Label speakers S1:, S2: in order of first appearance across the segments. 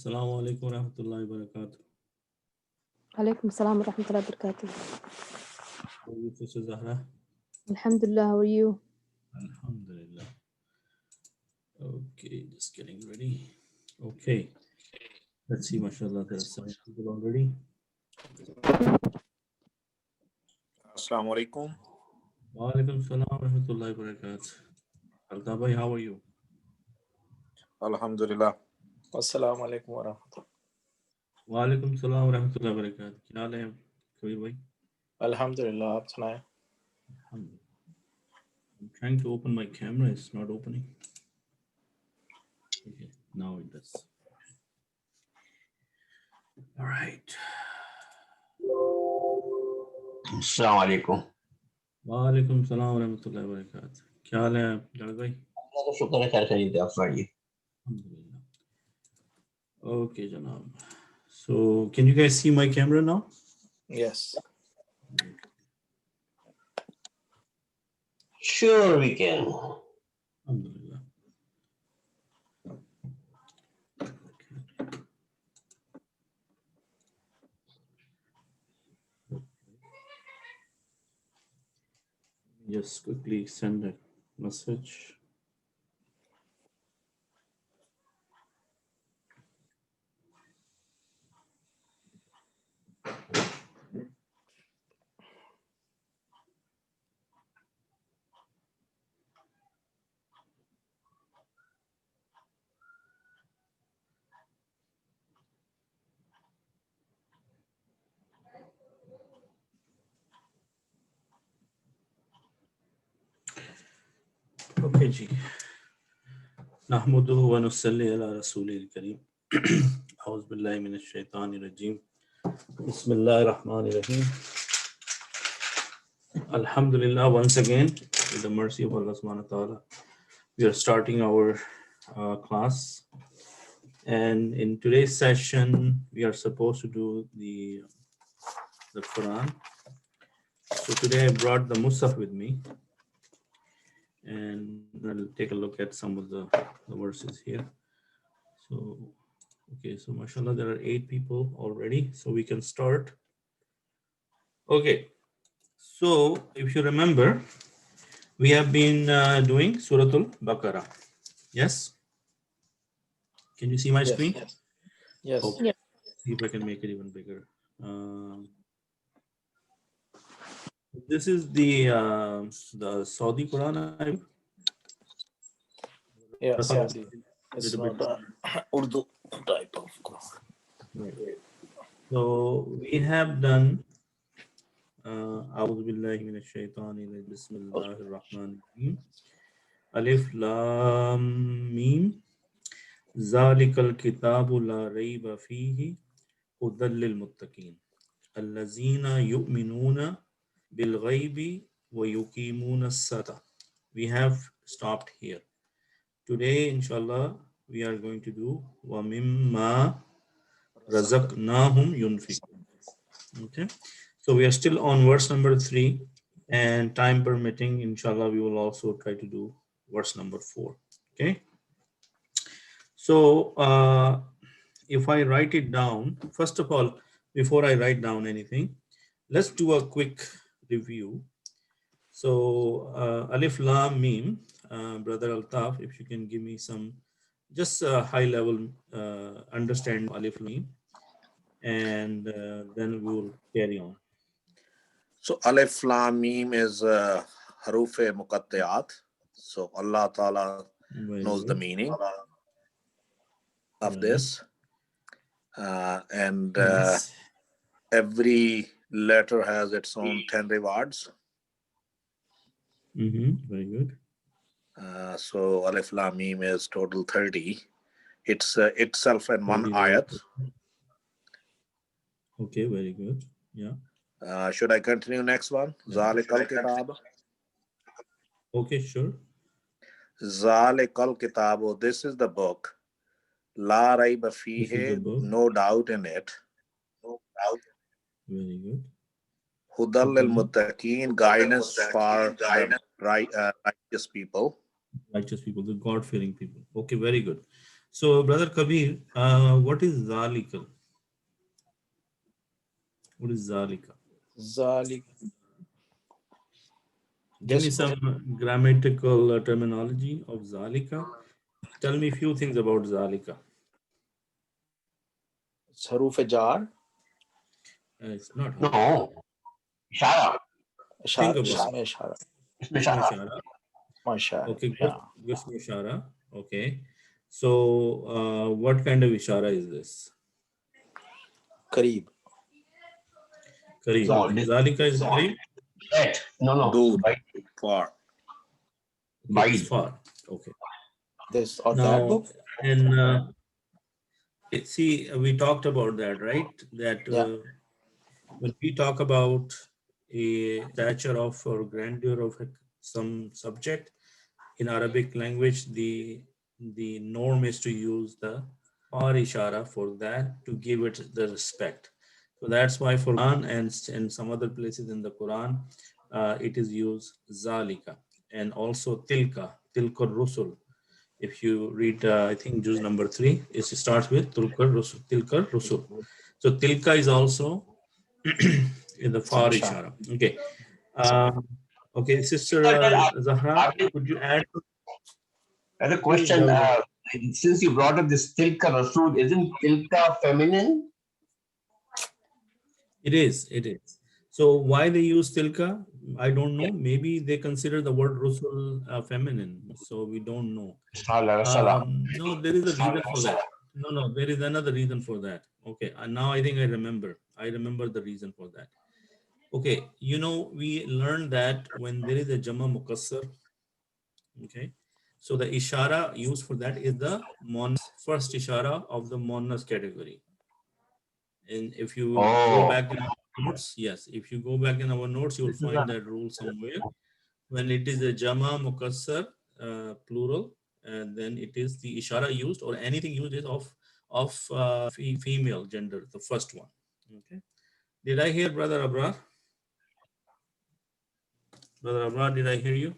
S1: Assalamu alaikum wa rahmatullahi wa barakatuh.
S2: عليكم السلام ورحمة الله وبركاته.
S1: How are you, Sister Zahra?
S2: Alhamdulillah, how are you?
S1: Alhamdulillah. Okay, just getting ready. Okay, let's see, mashallah, there are some people already.
S3: Assalamu alaikum.
S1: Wa alaikum salam wa rahmatullahi wa barakatuh. Altabhai, how are you?
S3: Alhamdulillah.
S4: Assalamu alaikum wa rahmatullah.
S1: Wa alaikum salam wa rahmatullahi wa barakatuh. क्या हाल है कबीर भाई?
S4: Alhamdulillah, आप सुनाएं?
S1: Alhamdulillah. I'm trying to open my camera, it's not opening. Okay, now it does. All right.
S5: Assalamu alaikum.
S1: Wa alaikum salam wa rahmatullahi wa barakatuh. क्या हाल है जावेद भाई?
S5: शुक्र है खैर खैरियत है, आप सुनाइए।
S1: Alhamdulillah. Okay, Janab. So, can you guys see my camera now?
S4: Yes.
S5: Sure we can.
S1: Alhamdulillah. Just quickly send a message. Okay, जी. नहमदुहु व नुसल्ली अला रसूलिल करीम. औज़ु बिल्लाहि मिनश शैतानिर रजीम. बिस्मिल्लाहिर रहमानिर रहीम. Alhamdulillah, once again, with the mercy of Allah subhanahu wa ta'ala, we are starting our class. And in today's session, we are supposed to do the Quran. So today I brought the Musaf with me. And I'll take a look at some of the verses here. So, okay, so mashallah, there are 8 people already, so we can start. Okay, so if you remember, we have been doing Surah Al Baqarah. Yes? Can you see my
S4: Yes.
S1: screen?
S4: Yes.
S1: Okay.
S2: Yeah.
S1: See if I can make it even bigger. This is the Saudi Quran.
S4: Yeah.
S1: That's
S4: Saudi.
S1: a
S4: It's
S1: little
S4: not
S1: bit.
S4: Urdu type of Quran.
S1: Right. So we have done أعوذ بالله من الشيطان الرجيم بسم الله الرحمن الرحيم ألف لام ميم ذلك الكتاب لا ريب فيه هدى للمتقين الذين يؤمنون بالغيب ويقيمون الصلاة. We have stopped here. Today, inshallah, we are going to do وَمِمَّا رَزَقْنَاهُمْ يُنْفِقُونَ. Okay, so we are still on verse number 3, and time permitting, inshallah, we will also try to do verse number 4. Okay, so if I write it down, first of all, before I write down anything, let's do a quick review. So Alif Lam Mim, Brother Altaf, if you can give me some just a high level understanding of Alif Lam Mim, and then we will carry on.
S3: So Alif Lam Mim is Harufe Muqattiyat. So Allah Ta'ala
S1: Very
S3: knows the
S1: good.
S3: meaning of
S1: Right.
S3: this. And
S1: Yes.
S3: every letter has its own 10 rewards.
S1: Very good.
S3: So Alif Lam Mim is total 30. It's itself in one
S1: 30 very
S3: ayat.
S1: good. Okay, very good. Yeah.
S3: Should I continue next one?
S1: Yeah.
S3: Zalikal Kitab.
S1: Okay, sure.
S3: Zalikal Kitabu. This is the book. La Raiba
S1: This is the
S3: Fihe.
S1: book.
S3: No doubt in it.
S1: Very good.
S3: Hudal lil Muttaqeen. Guidance for the righteous people.
S1: Righteous people, the God-fearing people. Okay, very good. So, Brother Kabir, what is zalika? What is zalika?
S4: Zalik.
S1: Give me
S4: This
S1: some grammatical terminology of zalika. Tell me a few things about zalika.
S4: haruf jar.
S1: It's not haruf.
S5: No. Ishara.
S1: Think about
S4: Isme
S1: it.
S4: ishara.
S5: Isme
S1: Isme
S5: ishara.
S1: ishara.
S4: Masha.
S1: Okay, good.
S4: Yeah.
S1: Good isme ishara. Okay. So, what kind of ishara is this?
S4: Kareeb.
S1: Kareeb.
S5: No, this
S1: Zalika is kareeb.
S5: that. No.
S3: Dur,
S5: Bite.
S3: far.
S1: Okay, it's
S5: Bite.
S1: far. Okay.
S4: This or that
S1: Now,
S4: book.
S1: and see, we talked about that, right? That
S4: Yeah.
S1: when we talk about a stature of or grandeur of some subject in Arabic language, the norm is to use the far ishara for that to give it the respect. So that's why for Quran and some other places in the Quran, it is used zalika and also tilka rusul. If you read, I think juz number 3, it starts with tilka rusul. So tilka is also in the far
S4: Masha.
S1: ishara. Okay. Okay, Sister Zahra, could you add?
S5: As a
S1: Please,
S5: question, since you brought up this tilka rasul, isn't tilka feminine?
S1: It is. So why they use tilka? I don't know. Maybe they consider the word rusul feminine. So we don't know.
S5: Rasala.
S1: No, there is a reason for that. No, there is another reason for that. Okay, and now I think I remember. I remember the reason for that. Okay, we learned that when there is a Jama Muqassar, okay, so the ishara used for that is the first ishara of the Monas category. And if you will go
S5: Oh.
S1: back in our notes, yes, if you go back in our notes, you will find that rule somewhere. When it is a Jama Muqassar, plural, then it is the ishara used or anything used is of female gender, the first one. Okay. Did I hear Brother Abrar? Brother Abrar, did I hear you?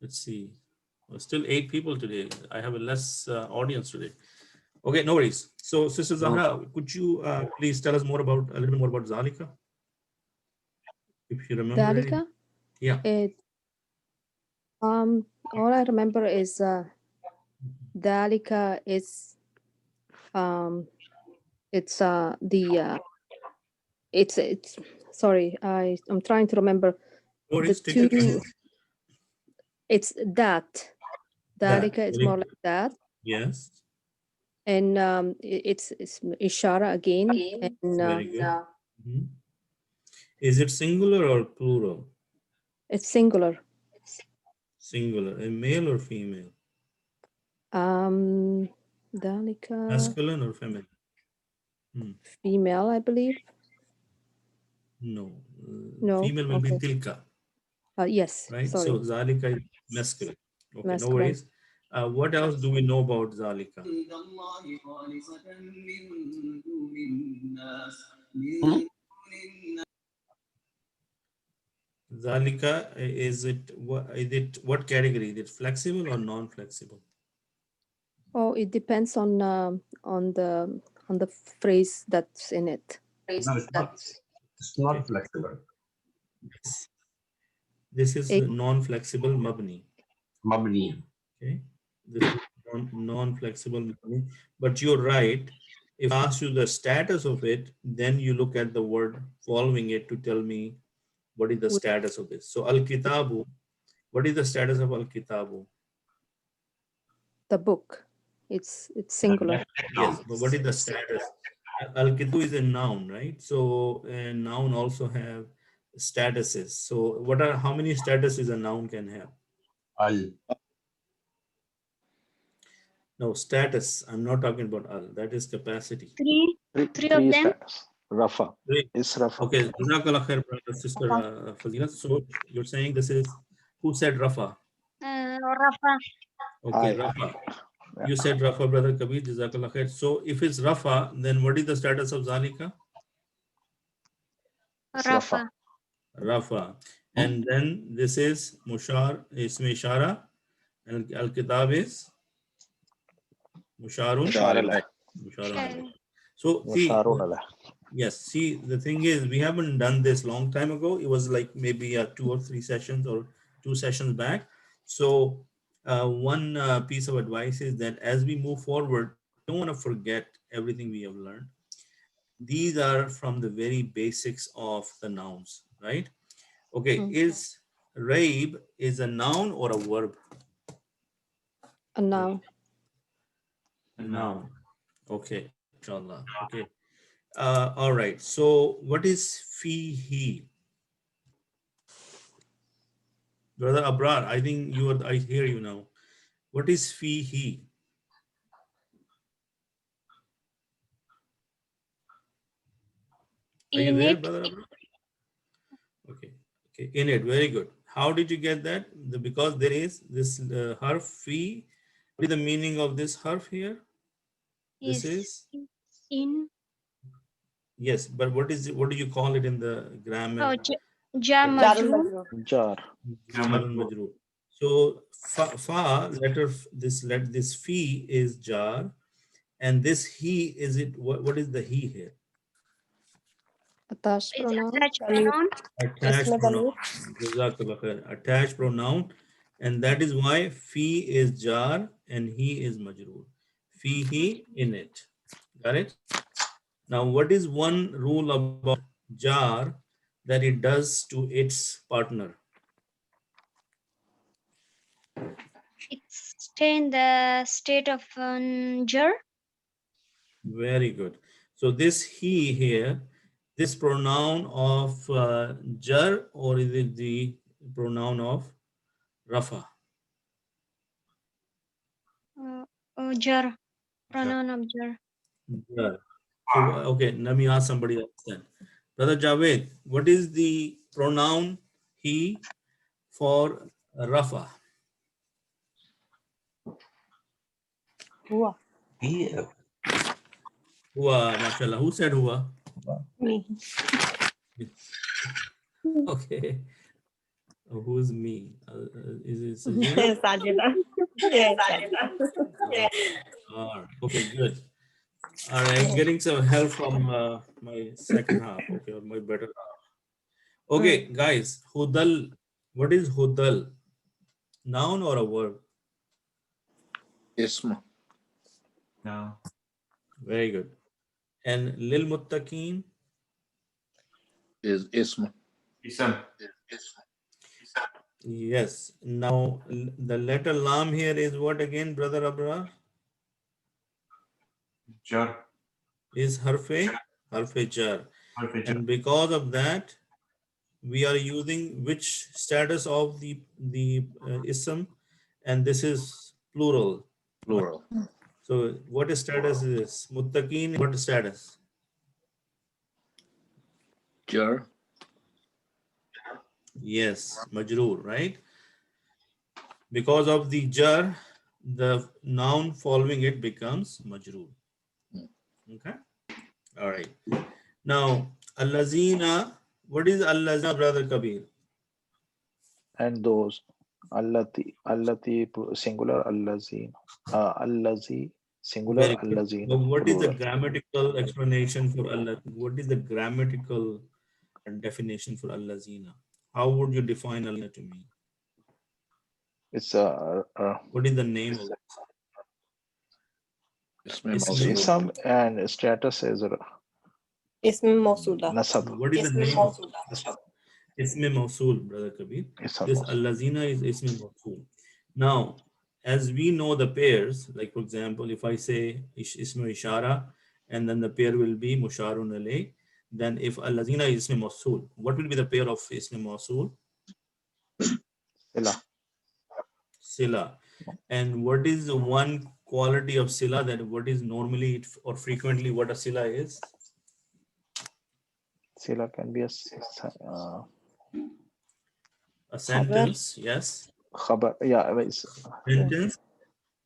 S1: Let's see. Well, still 8 people today. I have a less audience today. Okay, no worries. So, Sister Zahra, could you please tell us a little bit more about Zalika? If you remember anything.
S2: Dalika?
S1: Yeah.
S2: All I remember is Dalika is it's it's sorry, I'm trying to remember
S1: No
S2: the
S1: worries, take your time.
S2: two. It's that.
S1: That,
S2: Dalika is
S1: very
S2: more
S1: good.
S2: like that.
S1: Yes,
S2: And it's ishara again. And
S1: very good. Mhm. Is it singular or plural?
S2: it's singular.
S1: Singular. A male or female?
S2: Dalika,
S1: Masculine or feminine?
S2: female, I believe.
S1: No.
S2: No,
S1: Female will be
S2: okay.
S1: tilka,
S2: Yes,
S1: right?
S2: sorry.
S1: So Zalika is masculine. Okay, no
S2: Masculine.
S1: worries. What else do we know about Zalika? Zalika, is it what category? Is it flexible or non-flexible?
S2: Oh, it depends on the phrase that's in it.
S5: No, it's not flexible.
S1: This is
S2: It-
S1: non-flexible mabni.
S5: Mabni.
S1: Okay, this is non-flexible mabni. But you're right. If I ask you the status of it, then you look at the word following it to tell me what is the
S2: With-
S1: status of this. So al-kitabu, what is the status of al-kitabu?
S2: the book. It's singular.
S1: Yes, but what is the status? Al-Kitu is a noun, right? So a noun also have statuses. So how many statuses a noun can have?
S5: Al.
S1: No, status. I'm not talking about al. That is capacity.
S6: Three of them.
S7: Status. Rafa.
S1: Great.
S7: Is Rafa.
S1: Okay, Jazakallah khair, brother, sister Fazila. So you're saying this is, who said Rafa?
S6: Rafa.
S1: Okay,
S7: I.
S1: Rafa. You said Rafa, brother Kabir, Jazakallah khair. So if it's Rafa, then what is the status of Zalika?
S6: Rafa.
S1: Rafa. And then this is Mushar, Ismi Ishara, and Al-Kitab is Musharun.
S4: Mushar alayh.
S1: Musharun
S6: Shall-
S1: alayh. So see,
S4: Musharun alayh.
S1: yes, see, the thing is, we haven't done this long time ago. It was like maybe 2 or 3 sessions or 2 sessions back. So one piece of advice is that as we move forward, don't want to forget everything we have learned. These are from the very basics of the nouns, right? Okay,
S2: Mm.
S1: is raib is a noun or a verb?
S2: A noun.
S1: A noun. Okay, inshallah. Okay. All right. So what is fihi? Brother Abrar, I think you are, I hear you now. What is fihi? Are you
S6: In
S1: there,
S6: it,
S1: Brother Abrar? Okay. Okay. In it. Very good. How did you get that? Because there is this harf fi. What is the meaning of this harf here? This is
S6: in
S1: yes, but what is it, what do you call it in the grammar?
S6: jar majroor.
S4: Jar.
S1: Jarun majroor. So fa letter this fi is jar, and this he is it. What is the he here?
S2: Attached
S6: Is
S2: pronoun.
S6: attached pronoun.
S1: Attached pronoun. Jazakallah khair. Attached pronoun, and that is why fi is jar and he is majroor. Fihi in it. Got it? Now, what is one rule about jar that it does to its partner?
S6: It's stay in the state of jar.
S1: Very good. So this he here, this pronoun of jar, or is it the pronoun of rafa?
S6: Jar. Pronoun of jar.
S1: Jar. So okay, let me ask somebody else then. Brother Javed, what is the pronoun he for rafa?
S5: Yeah.
S1: Hua, mashallah. Who said hua?
S7: Me.
S1: Okay. Who's me? Is it Sajida?
S7: Sajida. Yes, Sajida.
S1: All right. Okay, good. All right, getting some help from my second half. Okay, or my better half. Okay, guys, hudal. What is hudal? Noun or a verb?
S3: Ism
S1: Very good. And lil muttaqin?
S3: is ism.
S1: Yes. Now the letter lam here is what again, brother Abrar?
S8: Jar.
S1: Is harfe jar. And because of that, we are using which status of the ism, and this is plural.
S3: Plural.
S1: So what status is this? Muttaqin, what status?
S3: Jar.
S1: Yes, majroor, right? Because of the jar, the noun following it becomes majroor. Okay. All right. Now, allazina, what is allazina, brother Kabir?
S4: And those. Allati singular. Allazin. Allazi singular.
S1: Very good.
S4: Allazin
S1: Now, what is the
S4: plural.
S1: grammatical explanation for Allah? What is the grammatical definition for allazina? How would you define allazina to me?
S4: It's
S1: What is the name of it?
S3: Ism
S1: Ism
S3: mawsul.
S4: ism and status is
S7: Ism Mawsula.
S4: nasab.
S1: What is the name of Ism Mawsul, brother Kabir?
S4: Ism
S1: This
S4: mawsul.
S1: allazina is Ism Mawsul. Now, as we know the pairs, like for example, if I say Ism Ishara and then the pair will be Musharun alayh, then if allazina is Ism Mawsul, what will be the pair of Ism Mawsul?
S4: Sila.
S1: Sila. And what is the one quality of Sila that what is normally or frequently what a Sila is?
S4: Sila can be a
S1: A sentence, yes.
S4: khabar. Yeah, it's
S1: Sentence,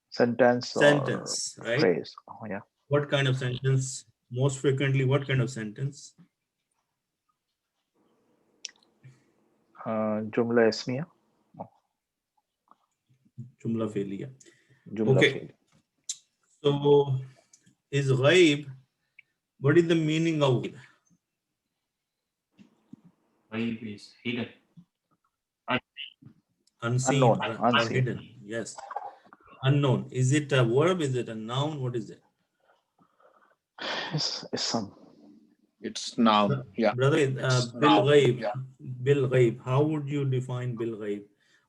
S4: sentence or
S1: sentence, right?
S4: phrase. Oh, yeah.
S1: What kind of sentence? Most frequently, what kind of sentence?
S4: Jumla ismiya.
S1: Jumla fi'liya.
S4: Jumla
S1: Okay.
S4: fi'li.
S1: So is ghaib, what is the meaning of ghaib?
S5: Ghaib is hidden.
S1: Unseen
S4: Unknown,
S1: or
S4: unseen.
S1: hidden? Yes. Unknown. Is it a verb? Is it a noun? What is it?
S4: It's some.
S3: It's noun. Yeah.
S1: Brother,
S3: It's
S1: bil
S3: noun.
S1: ghaib.
S3: Yeah.
S1: Bil ghaib. How would you define bil ghaib?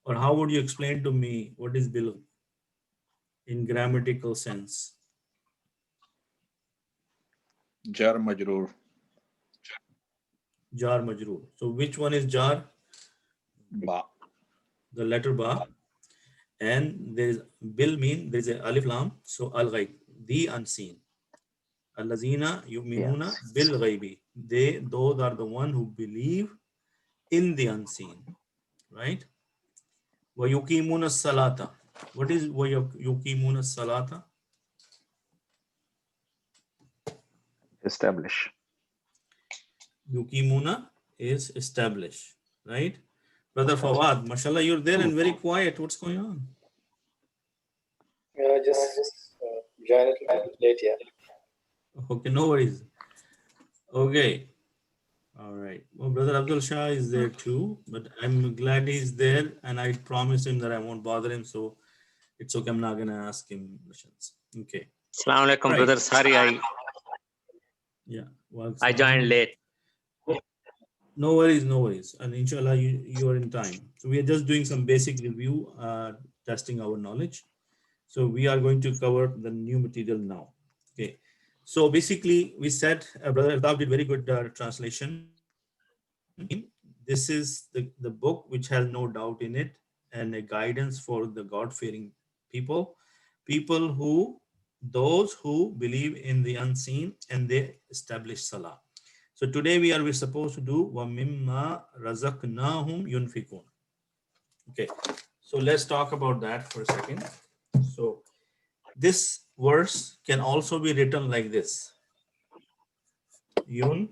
S1: Or how would you explain to me what is bil in grammatical sense?
S3: Jar majroor.
S1: Jar majroor. So which one is jar?
S3: Ba.
S1: The letter ba. And there is bil mean there is a alif lam. So al ghaib, the unseen. Allazina yu'minuna
S4: Yes.
S1: bil ghaibi. Those are the one who believe in the unseen, right? Wa yuqimuna salata. What is wa yuqimuna salata?
S4: Establish.
S1: Yuqimuna is establish, right? Brother Fawad, mashallah, you're there and very quiet. What's going on?
S8: Just join it a bit late, yeah.
S1: Okay, no worries. Okay. All right. Well, Brother Abdul Shah is there too, but I'm glad he's there, and I promised him that I won't bother him, so it's okay. I'm not gonna ask him questions. Okay.
S9: Assalamu alaikum,
S1: Right.
S9: brother. Sorry,
S1: Yeah. Well,
S9: I joined late.
S1: No worries, no worries. And inshallah, you are in time. So we are just doing some basic review, testing our knowledge. So we are going to cover the new material now. Okay. So basically, we said, Brother Aldaf did very good translation. This is the book which has no doubt in it, and a guidance for the God-fearing people, those who believe in the unseen and they establish salah. So today we're supposed to do وَمِمَّا رَزَقْنَاهُمْ يُنْفِقُونَ. Okay, so let's talk about that for a second. So this verse can also be written like this. Yun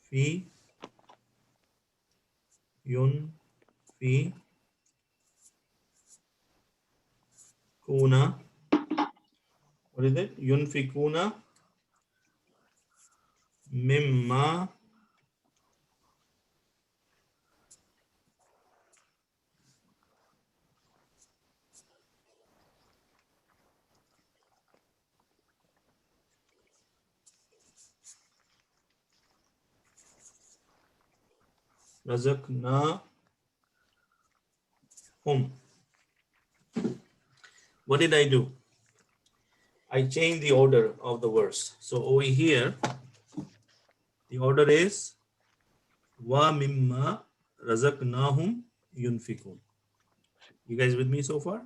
S1: fi kuna. What is it? Yunfikuna mimma razaqnahum. What did I do? I changed the order of the verse. So over here, the order is wa mimma razaqnahum yunfikun. You guys with me so far?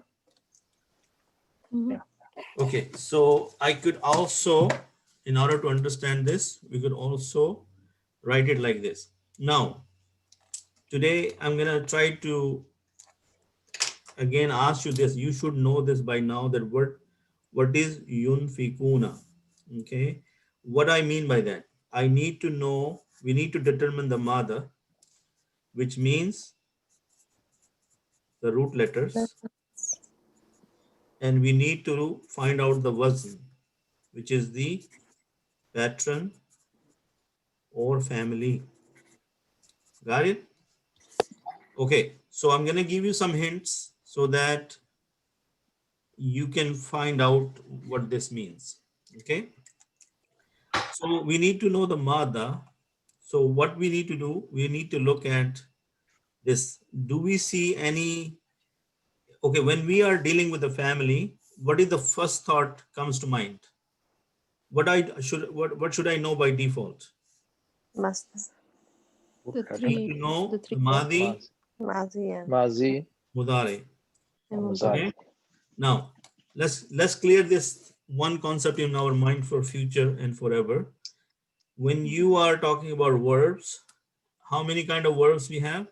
S4: Yeah.
S1: Okay, so I could also, in order to understand this, we could also write it like this. Now, today I'm gonna try to again ask you this. You should know this by now, that what is yunfikuna? Okay, what I mean by that, I need to know, we need to determine the mother, which means the root letters, and we need to find out the wazn, which is the patron or family. Got it? Okay, so I'm gonna give you some hints so that you can find out what this means. Okay, so we need to know the mother. So what we need to do, we need to look at this. Do we see any, okay, when we are dealing with the family, what is the first thought comes to mind? What should I know by default?
S7: Must.
S2: The
S1: I
S2: three,
S1: need to know
S2: the three
S1: Madi,
S7: Mazi and
S4: Mazi,
S1: Mudare.
S4: Muzari.
S1: Okay. Now let's clear this one concept in our mind for future and forever. When you are talking about verbs, how many kind of verbs we have?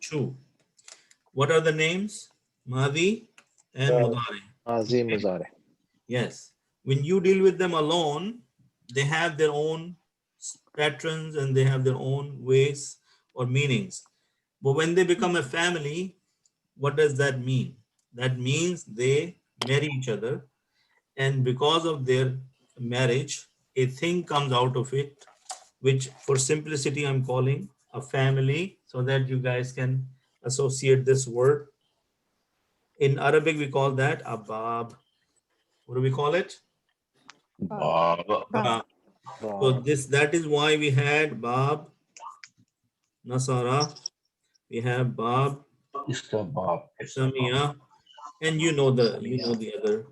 S1: Two. What are the names? Madi and Mudare.
S4: Mazi, Muzari.
S1: Yes. When you deal with them alone, they have their own patterns and they have their own ways or meanings. But when they become a family, What does that mean? That means they marry each other, and because of their marriage, a thing comes out of it, which for simplicity I'm calling a family, so that you guys can associate this word. In Arabic, we call that a bab. What do we call it?
S5: Bab.
S1: Bab. So that is why we had bab nasara, we have bab
S5: Bab.
S1: samia, and you know the other,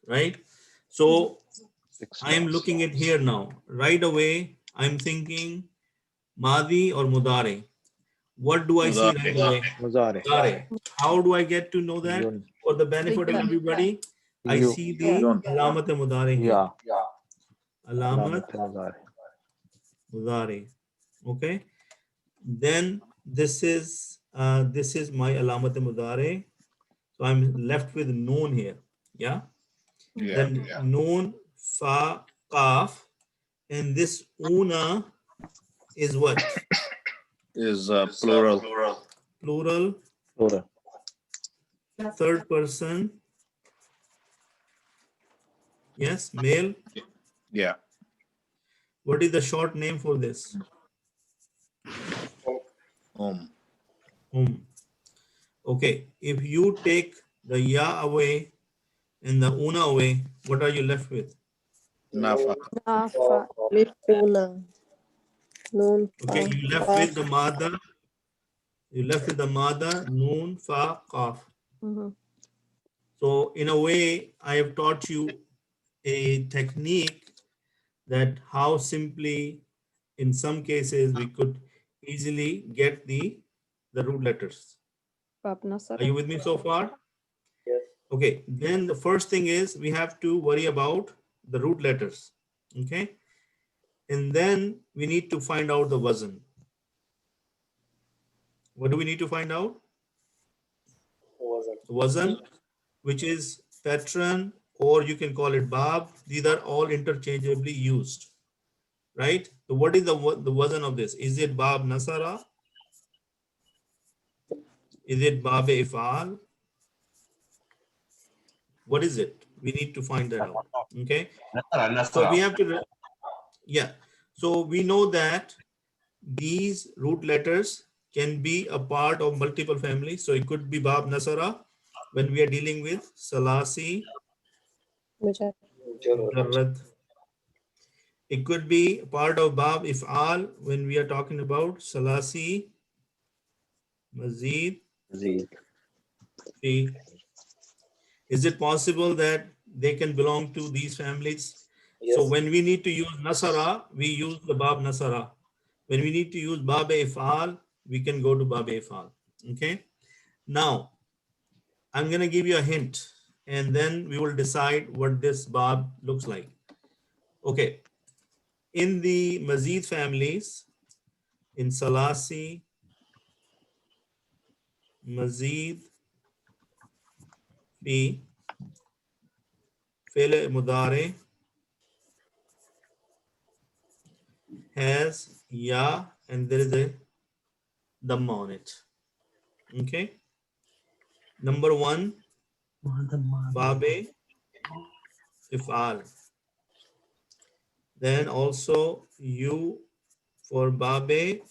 S1: right? So I am looking at here now. Right away, I'm thinking Madi or Mudare. What do I see right away?
S4: Muzare.
S1: Mudare. How do I get to know that?
S4: Yun.
S1: For the benefit of everybody, I
S4: You.
S1: see the alamat Mudare here.
S4: Yeah.
S1: Alamat
S4: Muzare.
S1: Mudare. Okay. Then this is my alamat Mudare. So I'm left with noon here. Yeah. Then noon, fa, kaf, and this una is what?
S3: Is plural.
S1: Plural,
S4: Plural.
S1: third person. Yes, male.
S3: Yeah.
S1: What is the short name for this? Okay, if you take the ya away and the una away, what are you left with?
S3: Nafa.
S7: Nafa. Mifuna. Noon.
S1: Okay, you left with the mother. You left with the mother, noon, fa, qaf. So in a way, I have taught you a technique that how simply, in some cases, we could easily get the root letters.
S2: Bab
S1: Are
S2: Nasara.
S1: you with me so far?
S8: Yes.
S1: Okay, then the first thing is we have to worry about the root letters. Okay, and then we need to find out the wazn. What do we need to find out?
S8: Wasn't.
S1: The wazn, which is patron, or you can call it bab. These are all interchangeably used, right? So what is the wazn of this? Is it bab nasara? Is it bab ifal? What is it? We need to find that out. Okay. So we have to, yeah. So we know that these root letters can be a part of multiple families. So it could be bab nasara when we are dealing with salasi, mujarrad. It could be part of bab if'al when we are talking about salasi, mazid, fi. Is it possible that they can belong to these families?
S8: Yes.
S1: So when we need to use nasara, we use the bab nasara. When we need to use bab if'al, we can go to bab if'al. Okay. Now, I'm going to give you a hint, and then we will decide what this bab looks like. Okay. In the mazid families, in salasi, mazid, fi, fi'l mudare, has ya, and there is a dhamma on it. Okay. Number one, babe if'al. Then also you for babe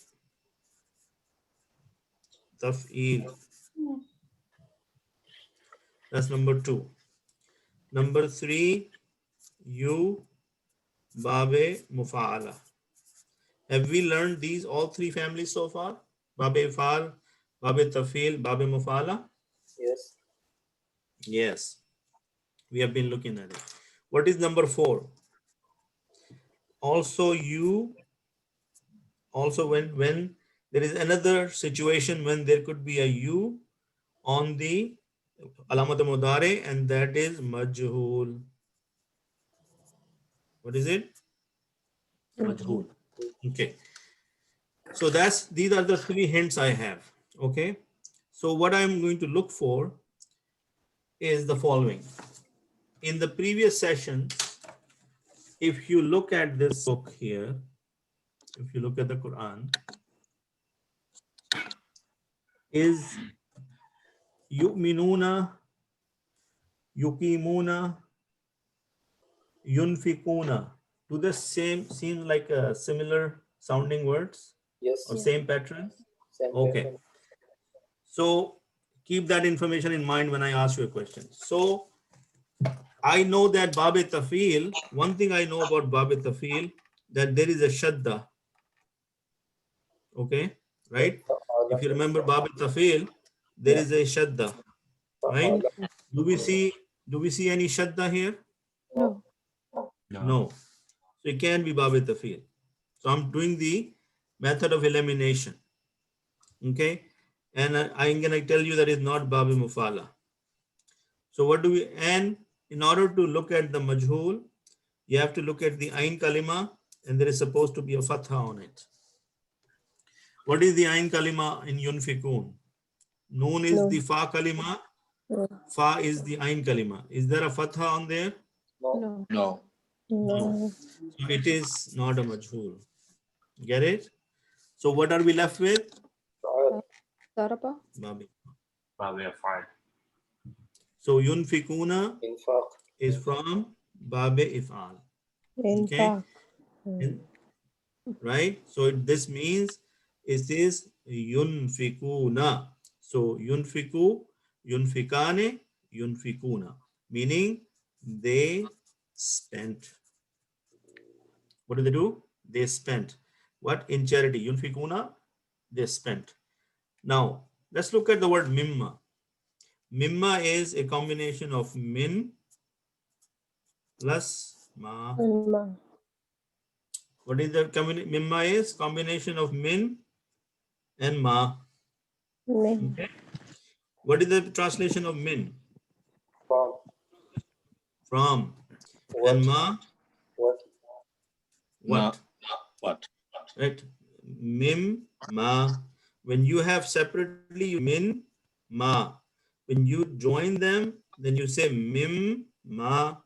S1: taf'il. That's number two. Number three, you babe mufa'ala. Have we learned these all three families so far? Babe if'al, babe taf'il, babe mufa'ala?
S8: Yes.
S1: Yes. We have been looking at it. What is number four? Also you, also when there is another situation when there could be a you on the alamat mudare, and that is majhul. What is it? Majhul. Okay. So these are the three hints I have. Okay. So what I'm going to look for is the following. In the previous session, if you look at this book here, if you look at the Quran, is yu'minuna, yuqimuna, yunfikuna. Do the same seem like similar sounding words
S8: Yes.
S1: or same pattern?
S8: Same
S1: Okay.
S8: pattern.
S1: So keep that information in mind when I ask you a question. So I know that Bab Tafil, one thing I know about Bab Tafil, that there is a shadda. Okay, right? If you remember Bab Tafil, there is a shadda, right? Do we see any shadda here?
S2: No.
S1: No. So it can be Bab Tafil. So I'm doing the method of elimination. Okay, and I'm gonna tell you that is not Bab Mufala. So what do we, and in order to look at the majhul, you have to look at the ayn kalima, and there is supposed to be a fatha on it. What is the ayn kalima in yunfikun? Noon is
S7: No.
S1: the fa kalima,
S7: No.
S1: fa is the ayn kalima. Is there a fatha on there?
S2: No.
S3: No.
S7: No.
S1: So it is not a majhul. Get it? So what are we left with?
S2: Daraba.
S1: Babi.
S5: Babi fine.
S1: So yunfikuna
S8: Infaq.
S1: is from babe if'al.
S7: In
S1: Okay.
S7: fact.
S1: Right? So this means it is yunfikuna. So yunfiku, yunfikane, yunfikuna, meaning they spent. What do they do? They spent. What? In charity. Yunfikuna, they spent. Now, let's look at the word mimma. Mimma is a combination of min plus ma.
S7: Ma.
S1: What is the mimma is? Combination of min and ma.
S7: Min.
S1: Okay. What is the translation of min?
S8: From.
S1: From.
S8: What?
S1: And ma?
S8: What?
S1: What?
S3: What?
S1: Right? Mim, ma. When you have separately min, ma. When you join them, then you say mim, ma.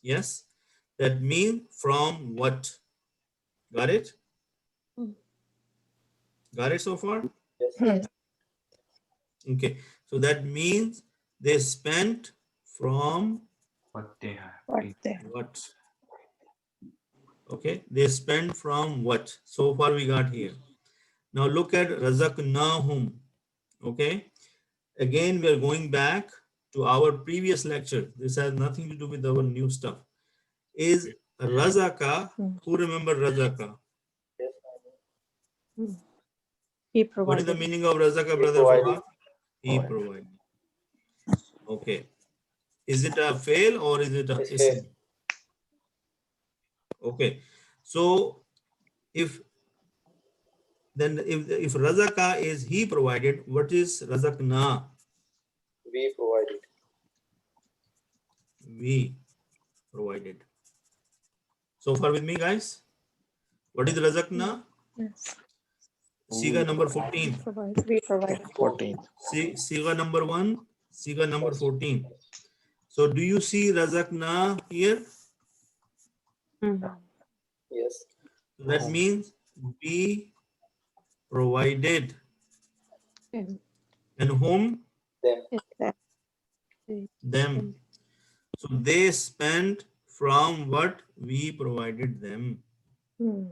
S1: Yes? That means from what? Got it? Got it so far?
S8: Yes.
S1: Okay. So that means they spent from
S5: What they have.
S7: What the?
S1: what? Okay. They spent from what? So far we got here. Now look at razaqnahum. Okay. Again, we are going back to our previous lecture. This has nothing to do with our new stuff. Is razaka, who remember razaka?
S8: Yes.
S7: He
S1: What is the
S7: provided.
S1: meaning of razaka,
S8: He
S1: brother?
S8: provided.
S1: Fawad? He provided. Okay. Is it a fail or is it a
S8: It's
S1: ism?
S8: fail.
S1: Okay. So if razaka is he provided, what is razakna?
S8: We provided.
S1: We provided. So far with me, guys? What is razakna?
S7: Yes.
S1: Siga number 14.
S2: Provide.
S7: We provided.
S4: 14.
S1: Siga number 1, Siga number 14. So do you see razakna here?
S8: Yes.
S1: That means we provided.
S2: Him.
S1: And whom?
S8: Them.
S1: Them. So they spent from what we provided them. You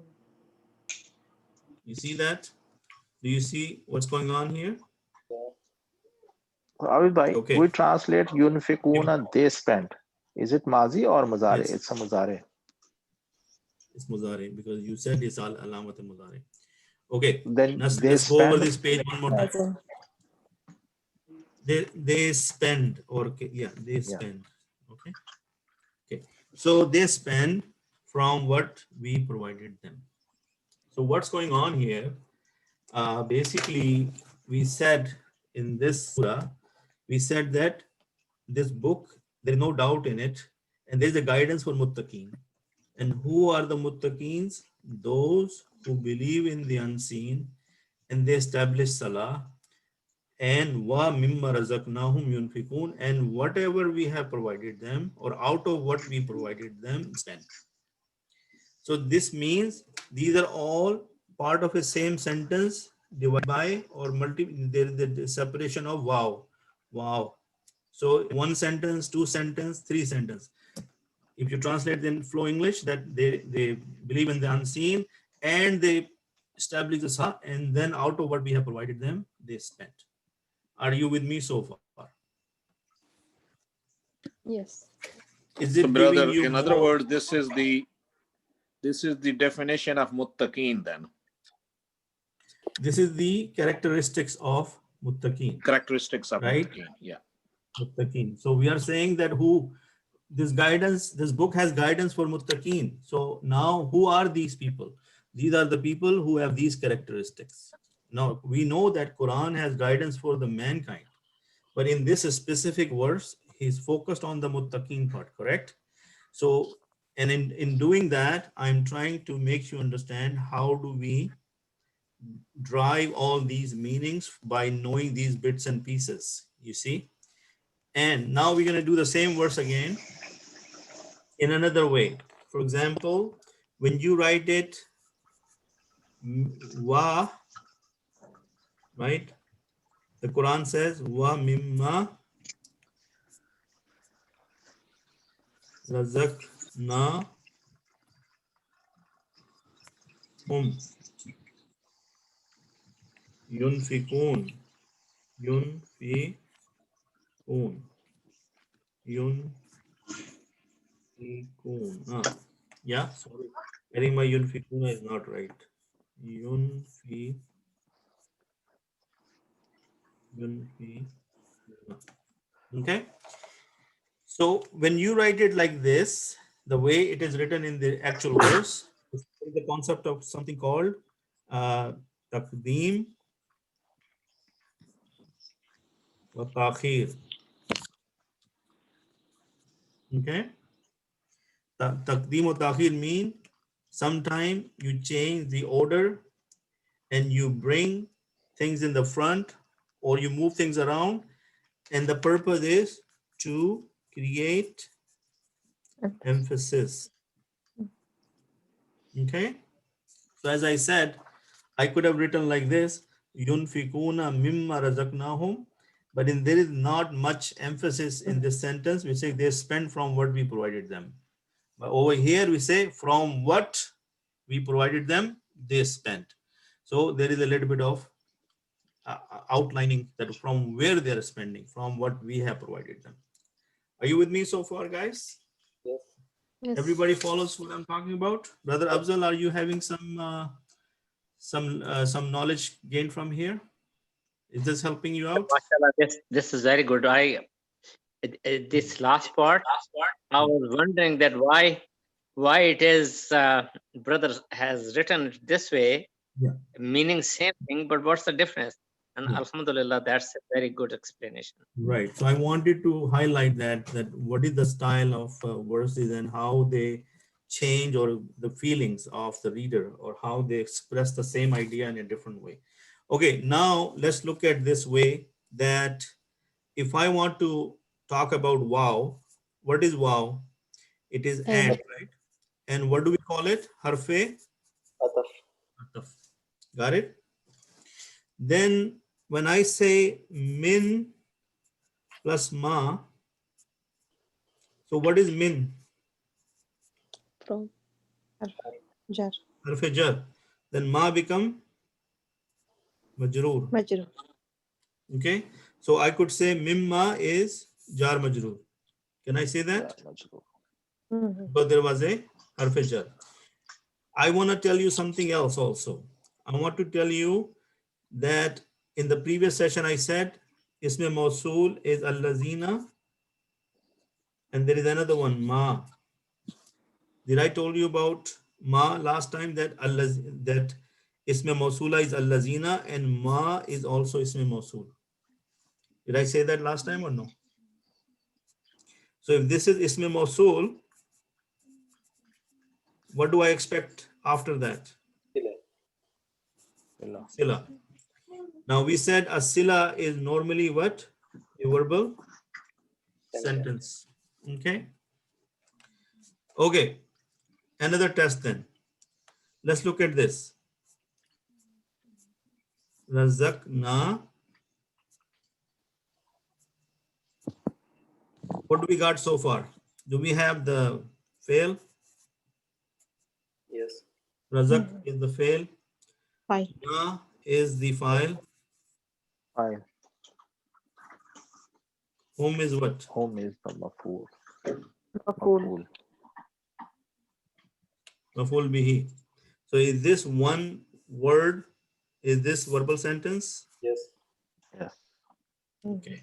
S1: see that? Do you see what's going on here?
S4: Abid bhai,
S1: Okay.
S4: we translate yunfikuna, they spent. Is it mazi or muzare?
S1: Yes.
S4: It's a muzare.
S1: It's muzare because you said it's al alamat muzare. Okay.
S4: Then
S1: Let's
S4: they
S1: go over
S4: spend.
S1: this page one more time. They spend, or yeah, they spend. Okay. Okay. So they spend from what we provided them. So what's going on here? Basically, we said in this surah, we said that this book, there is no doubt in it, and there is a guidance for muttaqeen. And who are the muttaqeens? Those who believe in the unseen and they establish salah, and wa mimma razaqnahum yunfikun, and whatever we have provided them, or out of what we provided them, spend. So this means these are all part of a same sentence divided by or multi. There is the separation of wow. Wow. So one sentence, two sentence, three sentence. If you translate in flow English, that they believe in the unseen and they establish the sah, and then out of what we have provided them, they spent. Are you with me so far?
S2: Yes.
S1: Is
S3: So
S1: it giving
S3: brother,
S1: you
S3: in other
S1: more?
S3: words, this is the definition of muttaqeen then.
S1: This is the characteristics of muttaqin,
S3: Characteristics of
S1: right?
S3: muttaqeen. Yeah.
S1: Muttaqin. So we are saying that this guidance, this book has guidance for muttaqin. So now who are these people? These are the people who have these characteristics. Now we know that Quran has guidance for the mankind, but in this specific verse, he's focused on the muttaqin part, correct? So, and in doing that, I'm trying to make you understand how do we drive all these meanings by knowing these bits and pieces, you see? And now we're going to do the same verse again in another way. For example, when you write it wa, right? The Quran says wa mimma razaqna yunfikun yunfikun yunfikun. Yeah, sorry. I think my yunfikuna is not right. Yunfi. Okay. So when you write it like this, the way it is written in the actual verse, is the concept of something called taqdeem wa ta'khir. Okay. Taqdeem wa ta'khir mean sometime you change the order and you bring things in the front or you move things around, and the purpose is to create emphasis. Okay. So as I said, I could have written like this, yunfikuna mimma razaqnahum, but there is not much emphasis in this sentence. We say they spend from what we provided them. But over here we say from what we provided them, they spent. So there is a little bit of outlining that from where they are spending, from what we have provided them. Are you with me so far, guys?
S8: Yes.
S2: Yes.
S1: Everybody follows what I'm talking about? Brother Afzal, are you having some knowledge gained from here? Is this helping you out?
S9: Mashallah, this is very good. This last part, I was wondering that why it is brother has written it this way,
S1: Yeah.
S9: meaning same thing, but what's the difference? And
S1: Yeah.
S9: Alhamdulillah, that's a very good explanation.
S1: Right. So I wanted to highlight that what is the style of verses and how they change or the feelings of the reader or how they express the same idea in a different way. Okay, now let's look at this way that if I want to talk about wow, what is wow? It is and, right? And what do we call it? Harfe
S8: Ataf.
S1: ataf. Got it? Then when I say min plus ma, so what is min?
S2: From
S7: Jar.
S1: Harfe jar. Then ma become majroor.
S7: Majroor.
S1: Okay. So I could say mimma is jar majroor. Can I say that? But there was a harfe jar. I want to tell you something else also. I want to tell you that in the previous session I said isme mausool is allazina, and there is another one, ma. Did I told you about ma last time that that isme mausoola is allazina and ma is also isme mausool? Did I say that last time or no? So if this is isme mausool, what do I expect after that? Sila. Now we said a sila is normally what? A verbal sentence. Okay. Okay. Another test then. Let's look at this. Razaqna what do we got so far? Do we have the fail?
S8: Yes.
S1: Razak is the fail.
S7: File.
S1: Na is the file.
S4: File.
S1: Hum is what?
S4: Home is the maf'ul.
S2: Maf'ul.
S1: Maf'ul bihi. So is this one word? Is this verbal sentence?
S8: Yes.
S4: Yes.
S1: Okay.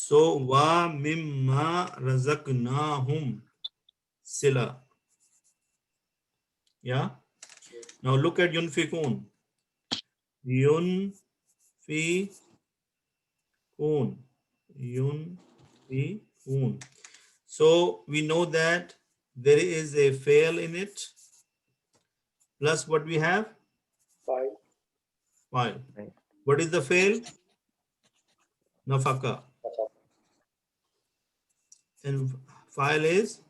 S1: So wa mimma razaqnahum sila. Yeah. Now look at yunfikun. Yunfikun. Yunfikun. So we know that there is a fail in it. Plus what we have?
S8: File.
S1: File.
S4: Right.
S1: What is the fail? Nafaka. And file is?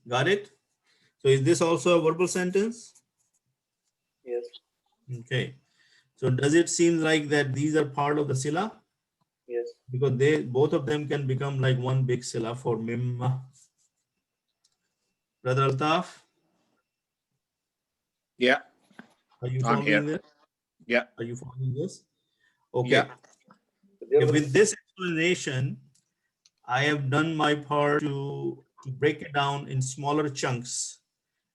S1: Got it? So is this also a verbal sentence?
S8: Yes.
S1: Okay. So does it seem like that these are part of the sila?
S8: Yes.
S1: Because they both of them can become like one big sila for mimma. Brother Altaf,
S3: Yeah,
S1: are you
S3: I'm here.
S1: following this?
S3: Yeah.
S1: Are you following this? Okay.
S3: Yeah.
S1: Okay, with this explanation, I have done my part to break it down in smaller chunks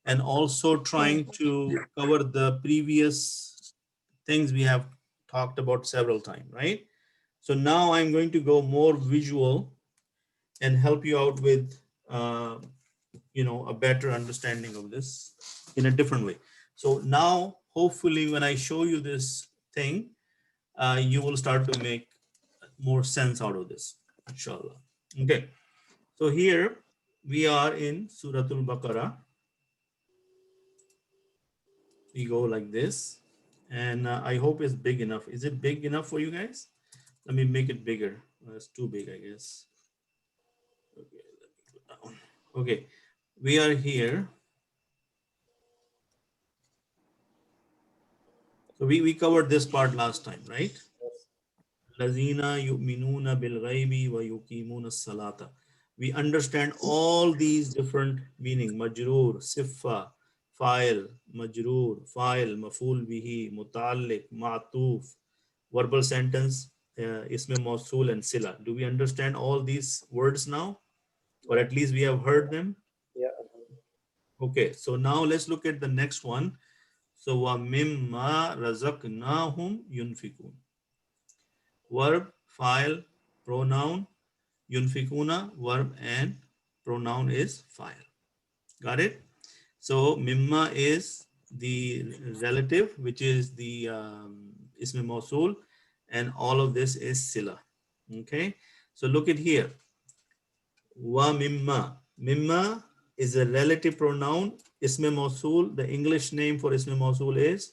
S1: and also trying to cover the previous things we have talked about several times, right? So now I'm going to go more visual and help you out with, a better understanding of this in a different way. So now, hopefully, when I show you this thing, you will start to make more sense out of this, inshallah. Okay. So here we are in Surah Al Baqarah. We go like this, and I hope it's big enough. Is it big enough for you guys? Let me make it bigger. It's too big, I guess. Okay, let me go down. Okay, we are here. So we covered this part last time, right? Lazina yu'minuna bil ghaibi wa yuqimuna salata. We understand all these different meaning. Majroor, siffa, fa'il, majroor, fa'il, maf'ul bihi, muta'alliq, ma'tuf, verbal sentence, ism mawsul and sila. Do we understand all these words now? Or at least we have heard them?
S8: Yeah.
S1: Okay, so now let's look at the next one. So wa mimma razaqnahum yunfikun. Verb, file, pronoun, yunfikuna, verb and pronoun is file. Got it? So mimma is the relative, which is the ism mawsul, and all of this is sila. Okay, so look at here. Wa mimma. Mimma is a relative pronoun. Ism mawsul, the English name for ism mawsul is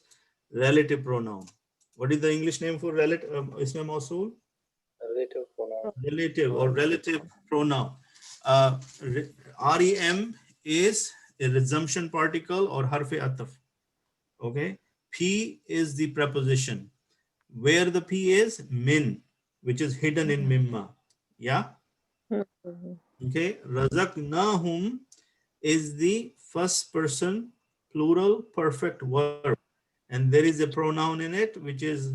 S1: relative pronoun. What is the English name for relative ism mawsul?
S8: Relative pronoun.
S1: Relative or relative pronoun. REM is a resumption particle or harfi ataf. Okay. P is the preposition. Where the P is? Min, which is hidden in mimma. Yeah. Okay. Razaqnahum is the first person plural perfect verb. And there is a pronoun in it, which is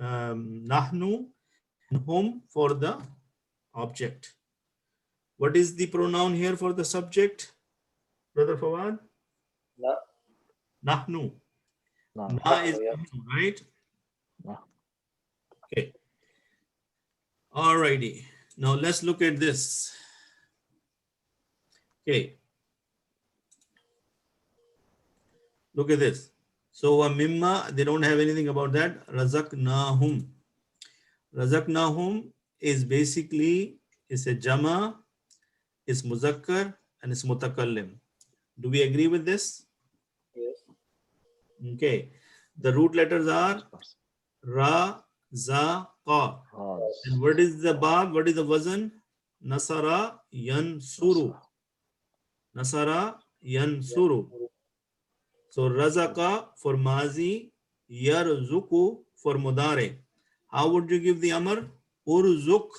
S1: nahnu, and hum for the object. What is the pronoun here for the subject, Brother Fawad?
S8: Na.
S1: Nahnu.
S4: No.
S1: Na is
S8: Yeah.
S1: nahnu, right?
S4: No.
S1: Okay. Alrighty. Now let's look at this. Okay. Look at this. So mimma, they don't have anything about that. Razaqnahum. Razaqnahum is basically, it's a jama, it's muzakkar, and it's mutakallim. Do we agree with this?
S8: Yes.
S1: Okay. The root letters are Ra, Za, Qa. And what is the bab? What is the wazn? Nasara, Yansuru. Nasara, Yansuru. So Razaka for Mazi, Yarzuku for Mudare. How would you give the Amr? Urzuk.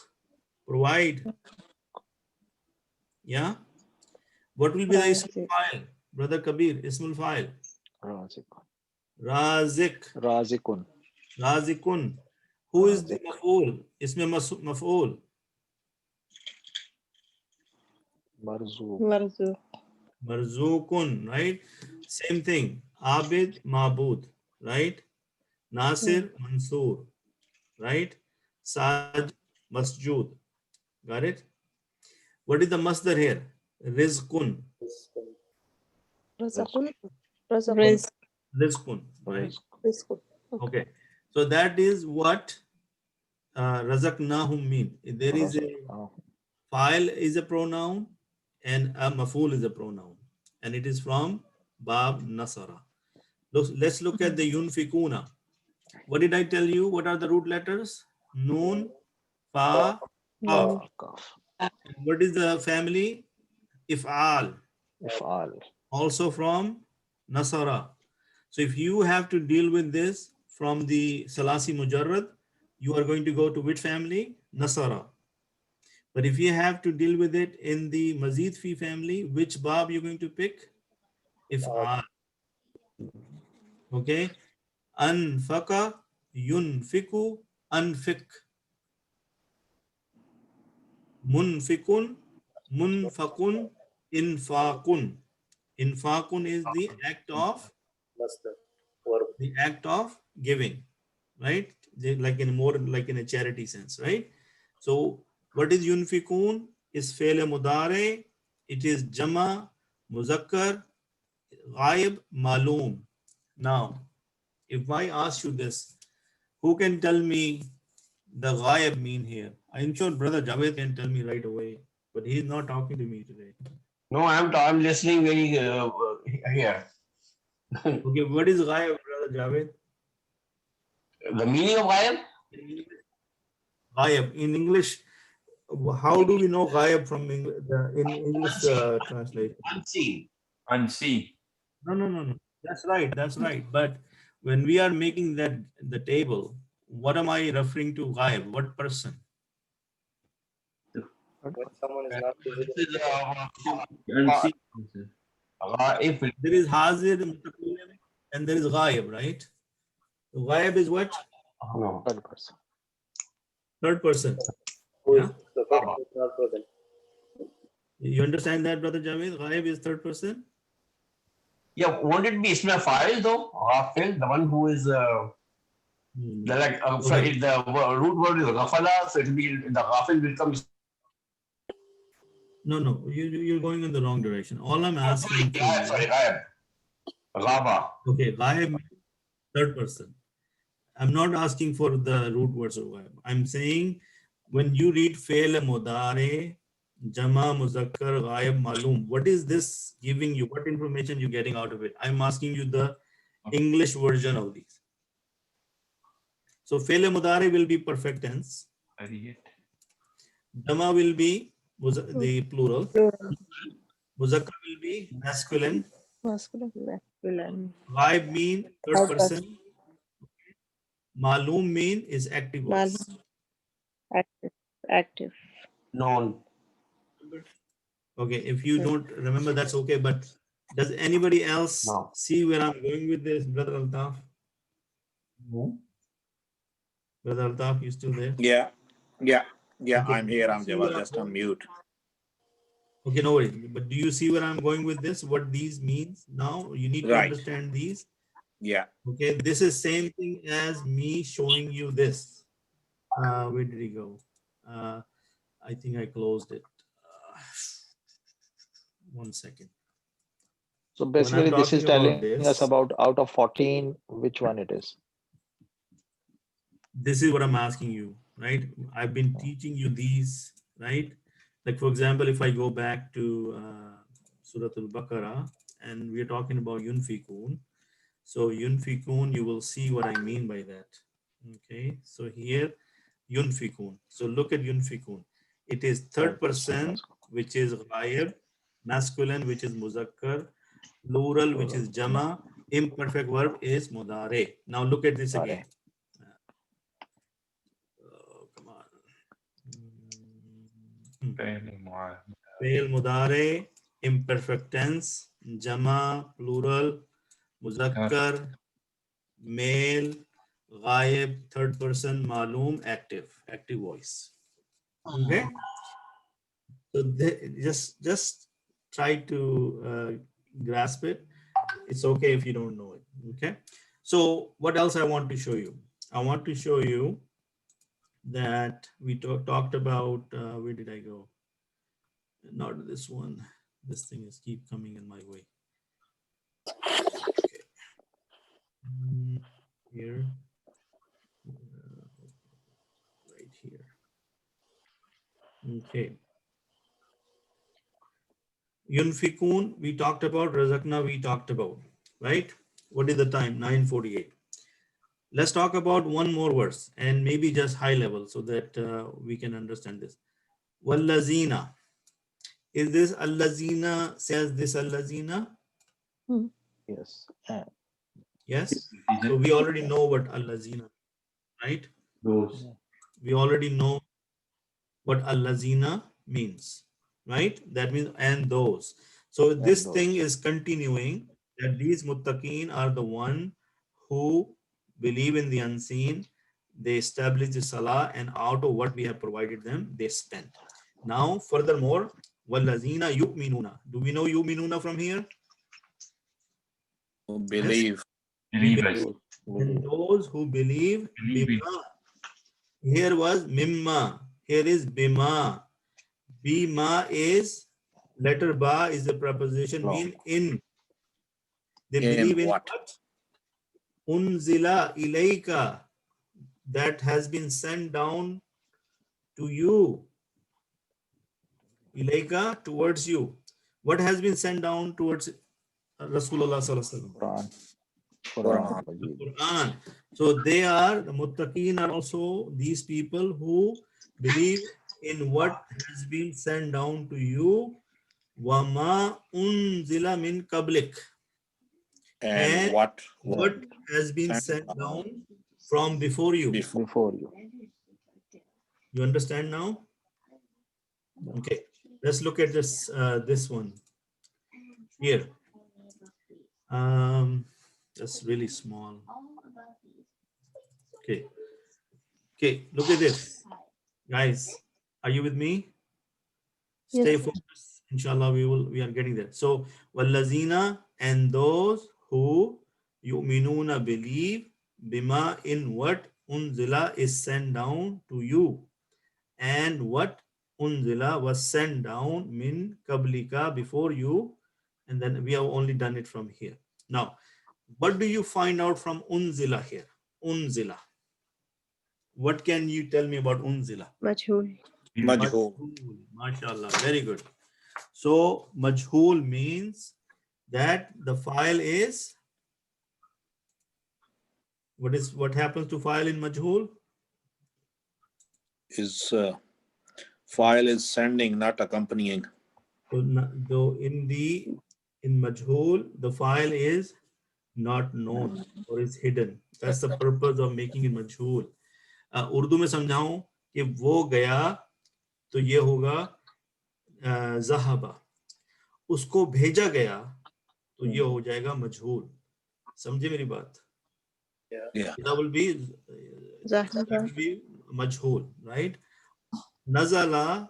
S1: Provide. Yeah. What will be the ismul file? Brother Kabir, ismul file.
S4: Razikun.
S1: Razik.
S4: Razikun.
S1: Razikun. Who is the
S4: Razik.
S1: maf'ul? Isme maf'ul.
S4: Marzuq.
S7: Marzuq.
S1: Marzukun, right? Same thing. Abid, Mabud, right? Nasir, Mansur, right? Saj, Masjud. Got it? What is the masdar here? Rizqun.
S2: Razaqun.
S7: Rizq.
S2: Razaqun.
S1: Rizqun, right?
S4: Rizq.
S2: Rizqun.
S1: Okay. So that is what razaqnahum mean. There is a
S4: Razaqnahum.
S1: file is a pronoun and a maf'ul is a pronoun. And it is from Bab Nasara. Let's look at the yunfikuna. What did I tell you? What are the root letters? Noon, Fa, Qaf.
S4: Kaf.
S1: What is the family? If'al.
S4: If'al.
S1: Also from Nasara. So if you have to deal with this from the Salasi Mujarrad, you are going to go to which family? Nasara. But if you have to deal with it in the Mazid Fi family, which Bab you're going to pick? If'al. Okay. Anfaka, yunfiku, anfik. Munfikun, munfakun, infakun. Infakun is the act of
S8: Masdar. Verb.
S1: giving, right? Like in more like in a charity sense, right? So what is yunfikun? Is fi'l mudare. It is jama, muzakkar, ghaib, malum. Now, if I ask you this, who can tell me the ghaib mean here? I'm sure brother Javed can tell me right away, but he's not talking to me today.
S5: No, I'm listening very here.
S1: Okay, what is ghaib, brother Javed?
S5: The meaning of ghaib?
S1: Ghaib in English. How do we know ghaib from in English translation?
S5: Unseen.
S10: Unseen.
S1: No. That's right. That's right. But when we are making the table, what am I referring to? Ghaib. What person?
S8: When someone is not visible.
S5: This is
S10: Unseen.
S5: ghaib.
S1: There is hazir, mutakallim, and there is ghaib, right? So ghaib is what?
S5: No.
S4: Third person.
S1: Third person.
S8: Who is
S1: Yeah.
S8: the person who is not present?
S1: You understand that, brother Javed? Ghaib is third person.
S5: Yeah, won't it be Ismail Fa'il though? Ghafil, the one who is like
S1: Okay.
S5: the root word is ghafala, so it will be the ghafil will come.
S1: No. You're going in the wrong direction. All I'm asking.
S5: Sorry, ghaib. Ghaba.
S1: Okay, ghaib means third person. I'm not asking for the root words of ghaib. I'm saying when you read fail mudare, jama, muzakkar, ghaib, malum, what is this giving you? What information you getting out of it? I'm asking you the English version of these. So fail mudare will be perfect tense. Jama will be the plural. Muzakkar will be masculine.
S7: Masculine.
S1: Ghaib mean third person. Malum mean is active voice.
S7: Active.
S5: Known.
S1: Okay, if you don't remember, that's okay. But does anybody else
S5: No.
S1: see where I'm going with this, Brother Altaf?
S5: No.
S1: Brother Altaf, you still there?
S3: Yeah.
S1: Okay.
S3: I'm here. I'm
S1: See where
S3: just
S1: going?
S3: on mute.
S1: Okay, no worries. But do you see where I'm going with this? What these means now? You need to
S3: Right.
S1: understand these.
S3: Yeah.
S1: Okay, this is same thing as me showing you this. Where did he go? I think I closed it. 1 second.
S4: So
S1: When I'm
S4: basically, this is
S1: talking about
S4: telling us
S1: this,
S4: about out of 14, which one it is.
S1: this is what I'm asking you, right? I've been teaching you these, right? Like for example, if I go back to Surah Al Baqarah and we're talking about yunfikun. So yunfikun, you will see what I mean by that. Okay, so here yunfikun. So look at yunfikun. It is third person, which is ghaib, masculine, which is muzakkar, plural, which is jama, imperfect verb is mudare. Now look at this again. Oh, come on. Fail mudare, imperfect tense, jama, plural, muzakkar, male, ghaib, third person, malum, active voice. Okay. So just try to grasp it. It's okay if you don't know it. Okay. So what else I want to show you? I want to show you that we talked about, where did I go? Not this one. This thing is keep coming in my way. Okay. Here. Right here. Okay. Yunfikun, we talked about. Razakna, we talked about. Right? What is the time? 9:48. Let's talk about one more verse and maybe just high level so that we can understand this. Wallazina. Is this allazina? Says this allazina?
S4: Yes.
S1: Yes. So we already know what allazina, right?
S5: Those.
S1: We already know what allazina means, right? That means and those. So this thing is continuing that these muttaqeen are the one who believe in the unseen. They establish the salah, and out of what we have provided them, they spend. Now, furthermore, wallazina yu'minuna. Do we know yu'minuna from here?
S3: Believe.
S5: Believers.
S1: And those who believe bima. Here was mimma. Here is bima. Bima is letter ba is a preposition mean in. They believe in what? Unzila ilayka, that has been sent down to you. Ilayka, towards you. What has been sent down towards Rasulullah sallallahu alaihi wasallam? Quran. So they are, the muttaqeen are also these people who believe in what has been sent down to you. Wama unzila min qablik. And what has been sent down from before you. You understand now? Okay, let's look at this this one here. That's really small. Okay. Okay, look at this. Guys, are you with me? Stay
S2: Yes.
S1: focused. Inshallah, we are getting there. So, wallazina, and those who yu'minuna believe bima, in what unzila is sent down to you, and what unzila was sent down min kablika, before you, and then we have only done it from here. Now, what do you find out from unzila here? Unzila. What can you tell me about unzila?
S7: Majhul.
S3: Majhul.
S1: MashaAllah, very good. So majhul means that the file is, what happens to file in majhul?
S3: Is file is sending, not accompanying.
S1: So though in majhul, the file is not known or is hidden. That's the purpose of making it majhul. Urdu में समझाऊं कि वो गया तो ये होगा ज़हाबा, उसको भेजा गया तो ये हो जाएगा मजहूल. समझे मेरी बात?
S3: Yeah.
S1: That will be majhul, right? नज़ला,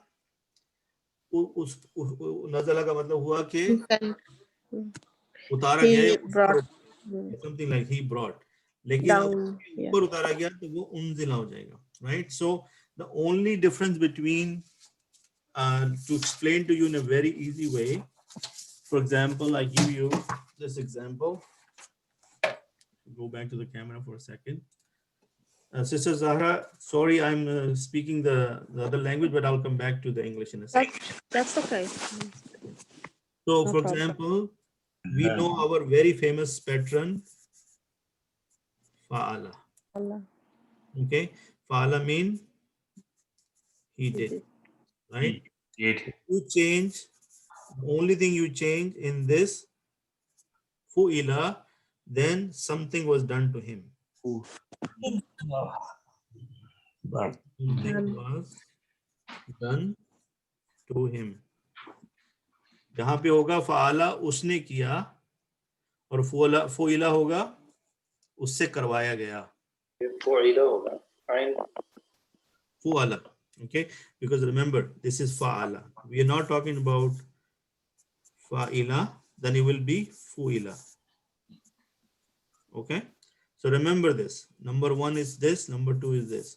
S1: नज़ला का मतलब हुआ कि उतारा गया, something like he brought. लेकिन ऊपर उतारा गया तो वो उन्जिला हो जाएगा, right? So the only difference between, to explain to you in a very easy way, for example, I give you this example. Go back to the camera for a second. Sister Zahra, sorry, I'm speaking the other language, but I'll come back to the English in a second.
S2: That's okay.
S1: So, for example, we know our very famous patron, Fa'ala. Okay, Fa'ala means he did, right? You change, the only thing you change in this Fu'ila, then something was done to him. Something was done to him. जहाँ पे होगा फ़ाला उसने किया और फ़ुइला होगा उससे करवाया गया.
S8: فعل होगा. عين
S1: Fu'ala. Okay, because remember this is fa'ala. We are not talking about fa'ila, then it will be fu'ila. Okay, so remember this. Number one is this, number two is this.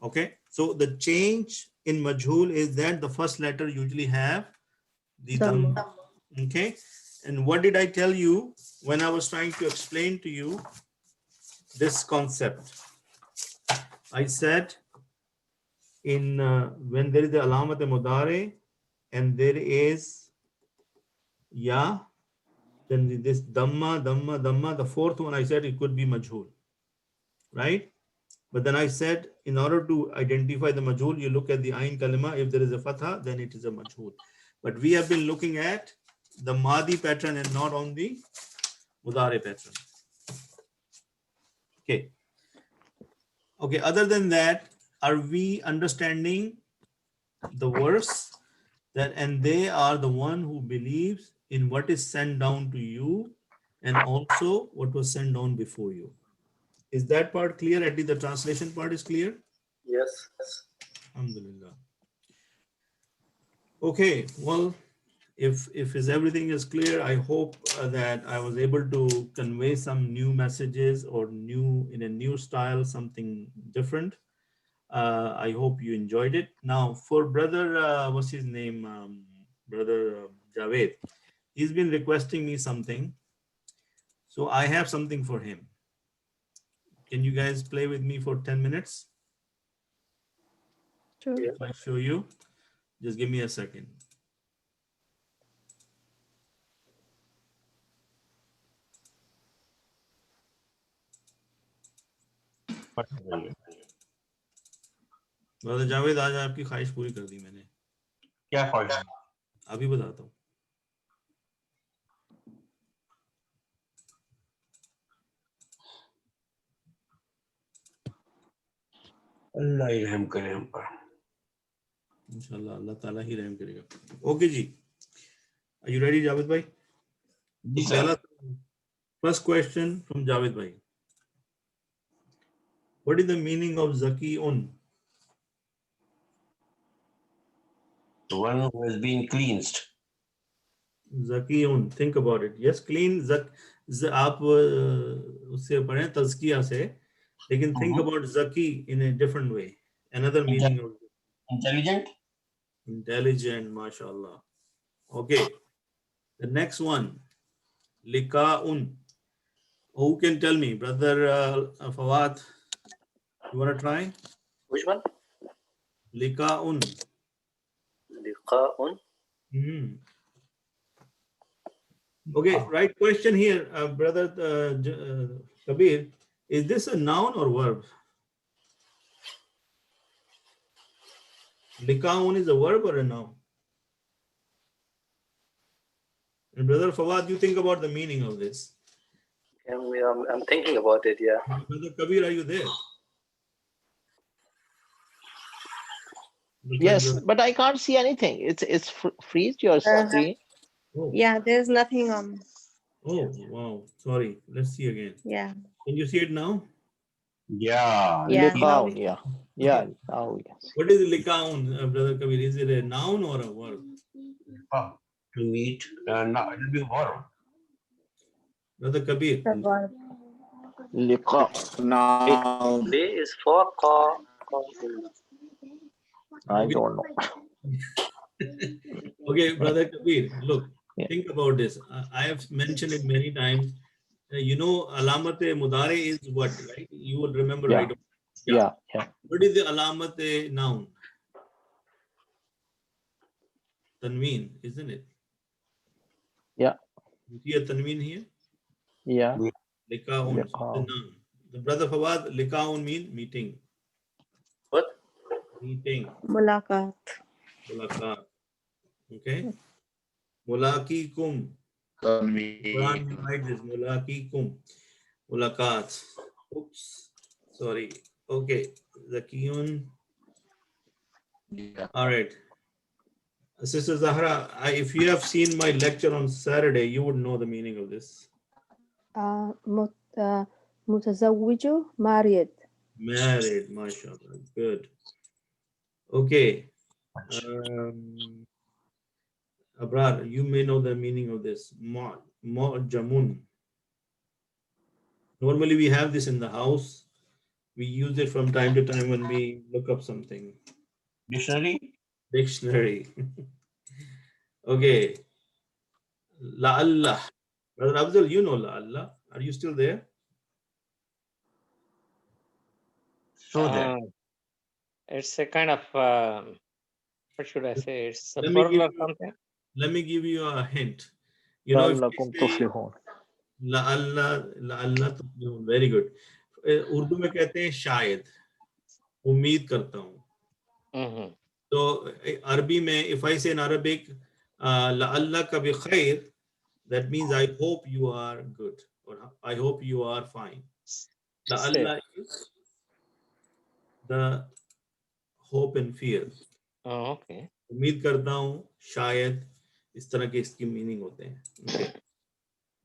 S1: Okay, so the change in majhul is that the first letter usually have the dhamma. Okay, and what did I tell you when I was trying to explain to you this concept? I said in when there is the alamat mudare and there is ya, then this dhamma, the fourth one I said it could be majhul, right? But then I said in order to identify the majhul, you look at the ayn kalima. If there is a fatha, then it is a majhul. But we have been looking at the madi pattern and not on the mudare pattern. Okay. Okay, other than that, are we understanding the verse that and they are the one who believes in what is sent down to you and also what was sent down before you? Is that part clear? At least the translation part is clear?
S8: Yes.
S1: Alhamdulillah. Okay, well, if everything is clear, I hope that I was able to convey some new messages or in a new style, something different. I hope you enjoyed it. Now, for brother, what's his name? Brother Javed. He's been requesting me something. So I have something for him. Can you guys play with me for 10 minutes?
S7: Sure.
S8: Yeah.
S1: If I show you, just give me a second. Brother Javed आज आपकी ख्वाहिश पूरी कर दी मैंने.
S5: क्या ख्वाहिश?
S1: अभी बताता हूँ.
S5: अल्लाह ही रहम करे हम पर.
S1: इंशाल्लाह अल्लाह ताला ही रहम करेगा. ओके जी. Are you ready, Javed bhai?
S5: जी sir.
S1: First question from Javed bhai. What is the meaning of zaki'un?
S5: The one who has been cleansed.
S1: Zaki'un. Think about it. Yes, clean. आप उससे पढ़ें तज़किया से, लेकिन think about zaki in a different way. Another meaning of
S5: Intelligent.
S1: intelligent, mashallah. Okay. The next one, lika'un. Who can tell me? Brother Fawad, you want to try?
S8: Which one?
S1: Lika'un.
S8: لقاء.
S1: Okay, right question here, brother Kabir. Is this a noun or verb? Lika'un is a verb or a noun? And brother Fawad, you think about the meaning of this.
S8: I'm thinking about it, yeah.
S1: Brother Kabir, are you there?
S4: Yes, but I can't see anything. It's freeze your screen.
S1: Oh.
S7: Yeah, there's nothing on.
S1: Oh, wow. Sorry. Let's see again.
S7: Yeah.
S1: Can you see it now?
S5: Yeah.
S7: Yeah.
S4: Likaun, yeah. Now yes.
S1: What is likaun, brother Kabir? Is it a noun or a verb?
S5: To meet. No, it will be verb.
S1: Brother Kabir.
S7: The verb.
S4: Liqa.
S3: Noun.
S8: Li is for qa.
S4: I don't know.
S1: Okay, brother Kabir, look,
S4: Yeah.
S1: think about this. I have mentioned it many times. You know, alamate mudare is what, right? You will remember,
S4: Yeah.
S1: right?
S4: Yeah.
S1: What is the alamate noun? Tanween, isn't it?
S4: Yeah.
S1: You see a tanween here?
S4: Yeah.
S1: Likaun, the
S4: Likaun.
S1: noun. The brother Fawad, likaun mean meeting.
S8: What?
S1: Meeting.
S7: Mulakat.
S1: Mulaqat. Okay. Mulaqikum.
S3: Tanween.
S1: Quran writes this. Mulaqikum. Mulaqat. Oops. Sorry. Okay. Zakiyun.
S3: Yeah.
S1: All right. Sister Zahra, if you have seen my lecture on Saturday, you would know the meaning of this.
S2: متزوج married.
S1: Married, mashallah. Good. Okay. Abrar, you may know the meaning of this. Mu'jamun. Normally we have this in the house. We use it from time to time when we look up something.
S5: Dictionary.
S1: Dictionary. Okay. La'allah. Brother Abdul, you know La'allah. Are you still there?
S5: So that.
S9: It's a kind of what should I say? It's a
S1: Let me
S9: pearl
S1: give
S9: or
S1: you-
S9: something.
S1: Let me give you a hint. You know, if we
S4: لعلكم
S1: say
S4: تفلحون.
S1: la'allah tuflihun, very good. Urdu में कहते हैं शायद, उम्मीद करता हूँ.
S9: Mhm.
S1: So अरबी में, if I say in Arabic, la'allah ka bi khair, that means I hope you are good or I hope you are fine. La'allah is the hope and fear.
S9: Oh, okay.
S1: उम्मीद करता हूँ, शायद, इस तरह के इसकी मीनिंग होते हैं. Okay.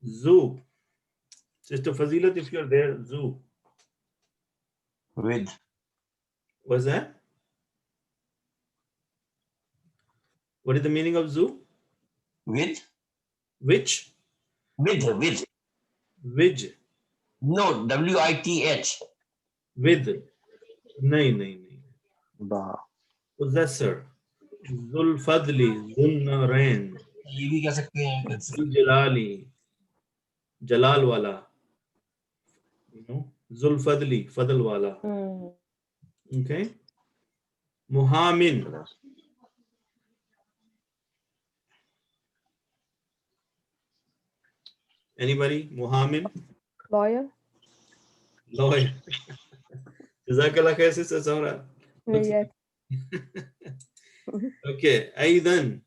S1: Zoo. Sister Fazilat, if you're there, zoo.
S5: With.
S1: What's that? What is the meaning of zoo?
S5: With.
S1: Which?
S5: With. With.
S1: Which?
S5: No. W-I-T-H.
S1: With. नहीं.
S4: Ba.
S1: Possessor. Zul Fadli. Zul Narain.
S5: ये भी कह सकते हैं.
S1: Jalali. Jalal wala. You know? Zul Fadli. Fadl wala. Okay. Muhamin. Anybody? Muhamin?
S2: Lawyer.
S1: Lawyer. Jazakallah khair, Sister Zahra.
S2: Yes.
S1: Okay. Aidan.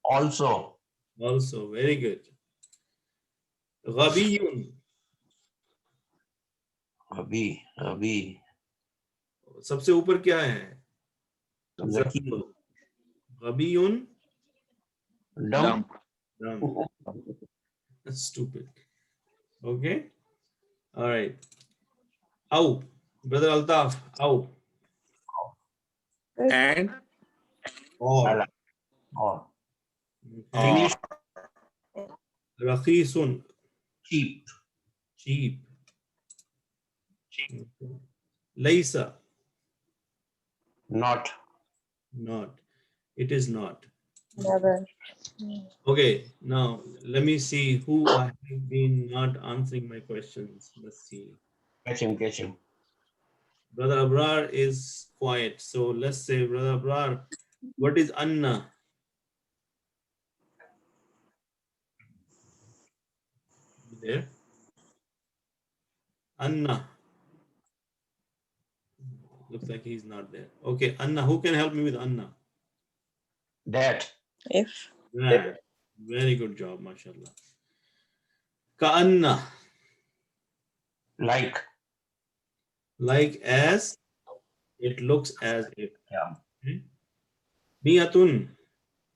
S5: Also.
S1: Also. Very good. Ghabiyun.
S5: अभी.
S1: सबसे ऊपर क्या है?
S5: Zaki.
S1: Ghabiyun.
S5: Dumb.
S1: Dumb. That's stupid. Okay. All right. Aw. Brother Altaf. Aw.
S8: And
S1: Or.
S5: Or.
S1: Okay.
S5: English.
S1: Rakhisun.
S5: Cheap.
S1: Cheap. Okay. Laysa.
S5: Not.
S1: Not. It is not.
S7: Never.
S1: Okay. Now let me see who have been not answering my questions. Let's see.
S5: Catch him.
S1: Brother Abrar is quiet. So let's say, Brother Abrar, what is Anna? You there? Anna. Looks like he's not there. Okay, Anna. Who can help me with Anna?
S5: That.
S7: If.
S1: Yeah. Very good job, mashallah. Ka'anna.
S5: Like.
S1: Like as, it looks as if.
S5: Yeah.
S1: Okay. Miyatun.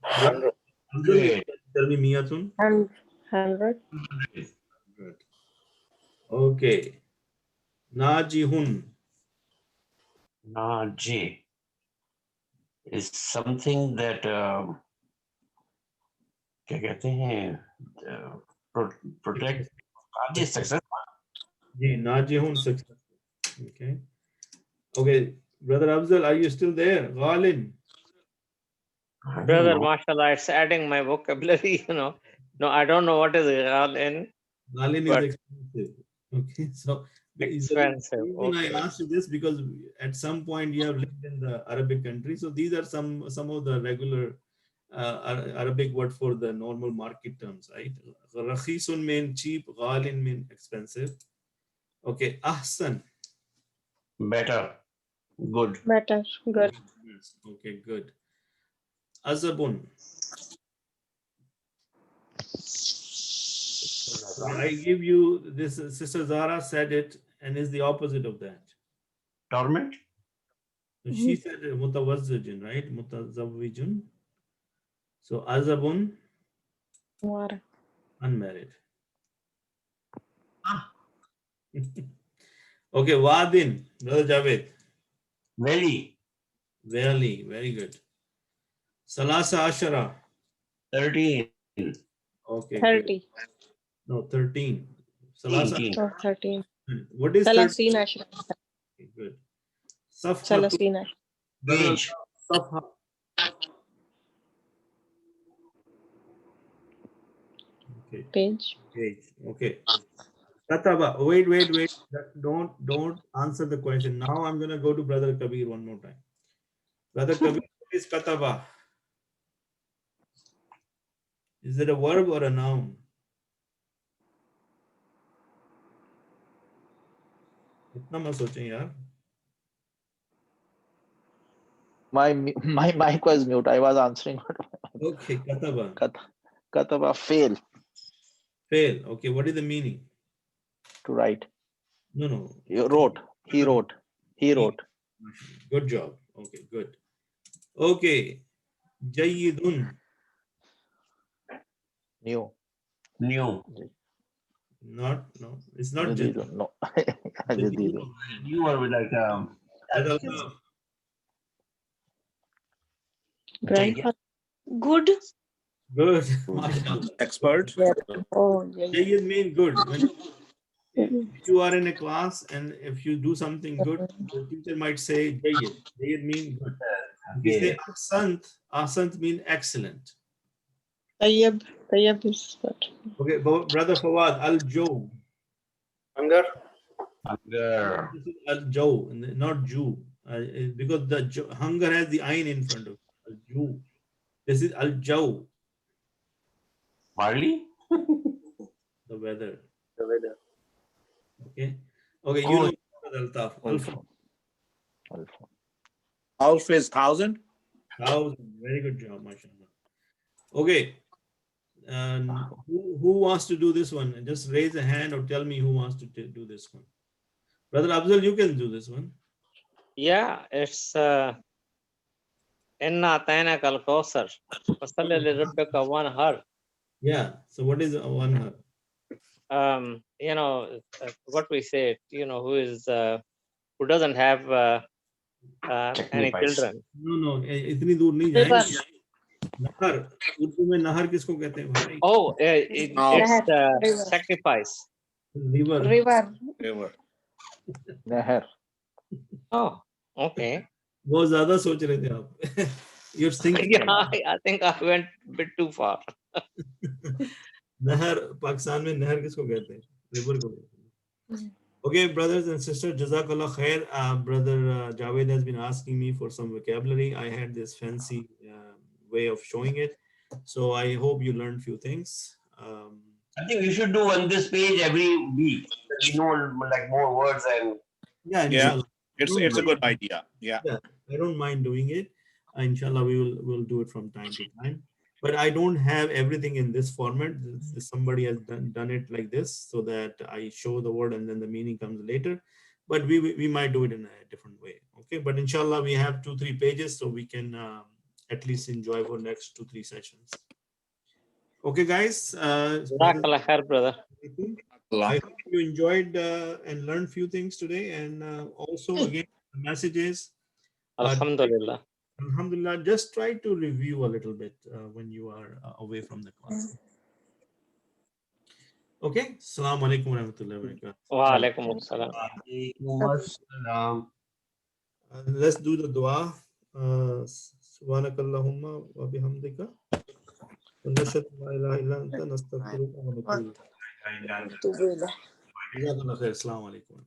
S3: 100.
S1: Tell me Miyatun.
S7: 100.
S1: Good. Okay. Najihun.
S5: Naji is something that क्या कहते हैं protect success.
S1: Najihun successful. Okay. Okay. Brother Afzal, are you still there? Ghalin.
S9: Brother, mashallah, it's adding my vocabulary, No, I don't know what is in.
S1: Ghalin
S9: But-
S1: is expensive. Okay. So
S9: Expensive.
S1: the reason
S9: Okay.
S1: I asked you this because at some point you have lived in the Arabic country. So these are some of the regular Arabic word for the normal market terms, right? Rakhisun mean cheap, ghalin mean expensive. Okay. Ahsan.
S5: Better. Good.
S7: Better. Good.
S1: Yes. Okay, good. Azabun. I give you this. Sister Zara said it and is the opposite of that.
S5: Torment.
S1: So she said mutawazzijun, right? Mutazawwijun. So azabun,
S7: Water.
S1: unmarried. Okay, wadin, brother Javed.
S5: Valley.
S1: Valley, very good. Salasa ashara.
S5: 13.
S1: Okay, good.
S7: 30.
S1: No, 13. Salasa.
S5: 18.
S7: Oh, 13.
S1: What is 13?
S7: Salasina ashra.
S1: Okay, good. Safha.
S7: Salasina.
S1: Brother,
S5: Page.
S1: Safha. Okay.
S7: Page.
S1: Page. Okay. Kataba. Wait. Don't answer the question. Now I'm gonna go to Brother Kabir one more time. Brother Kabir, what is kataba? Is it a verb or a noun? इतना मत सोचें यार.
S4: My mic was mute. I was answering.
S1: Okay, kataba.
S4: Kataba, fail
S1: Fail. Okay, what is the meaning?
S4: to write.
S1: No.
S4: You wrote. He wrote. He wrote.
S1: Good job. Okay, good. Okay. Jayyidun.
S4: New.
S5: New.
S1: No. It's not just
S4: Jadidun. No. Jadidun.
S5: You are like
S7: Grandfather.
S6: Good.
S1: good. MashaAllah.
S3: Expert.
S7: Yeah. Oh, yeah.
S1: Jayyid means good. When
S7: Mhm.
S1: if you are in a class and if you do something good, the teacher might say Jayyid. Jayyid means good. If you say Ahsant means excellent.
S7: Tayyib. Tayyib is what?
S1: Okay, Brother Fawad, Al-Jow.
S8: Hunger.
S5: Hunger.
S1: This is Al-Jow, not Jew. Because the hunger has the ayn in front of it. Al-Jew. This is Al-Jow,
S5: Barley.
S1: the weather.
S8: The weather.
S1: Okay. Okay, you know Al-Taf.
S4: Alpha.
S3: Alf is 1,000.
S1: 1,000. Very good job, mashallah. Okay. And who wants to do this one? Just raise a hand or tell me who wants to do this one. Brother Abdul, you can do this one.
S9: Yeah, it's Inna Atayna Kal Kausar. Fasalli li rabbika wanhar.
S1: Yeah. So what is one her?
S9: You know, what we say, you know, who doesn't have any children.
S1: No. इतनी दूर नहीं जाएंगे. नहर. उर्दू में नहर किसको कहते हैं भाई?
S9: Oh, it's
S7: River.
S9: sacrifice.
S1: River.
S3: River.
S4: Neher.
S9: Oh, okay.
S1: बहुत ज़्यादा सोच रहे थे आप. You're thinking.
S9: Yeah, I think I went a bit too far.
S1: नहर पाकिस्तान में नहर किसको कहते हैं? River को कहते हैं. Okay, brothers and sisters, Jazakallah khair. Brother Javed has been asking me for some vocabulary. I had this fancy way of showing it. So I hope you learned few things.
S5: I think we should do on this page every week. We know like more words and
S1: Yeah,
S3: Yeah.
S1: inshallah.
S3: It's a good idea. Yeah.
S1: Yeah, I don't mind doing it. Inshallah, we'll do it from time to time. But I don't have everything in this format. Somebody has done it like this so that I show the word and then the meaning comes later. But we might do it in a different way. Okay, but inshallah, we have 2-3 pages so we can at least enjoy for next 2-3 sessions. Okay, guys.
S9: Jazakallah khair, brother.
S1: I hope you enjoyed and learned few things today. And also, again, the messages.
S9: Alhamdulillah.
S1: Alhamdulillah, just try to review a little bit when you are away from the class. Okay, Assalamu alaikum wa rahmatullahi wa barakatuh.
S9: Wa alaikum assalam.
S1: Let's do the dua. Subhanakallahumma wa bihamdika. Wa nashhadu an la ilaha illa anta nastaghfiruka wa natubu ilayk. Jazakallah khair. Assalamu alaikum.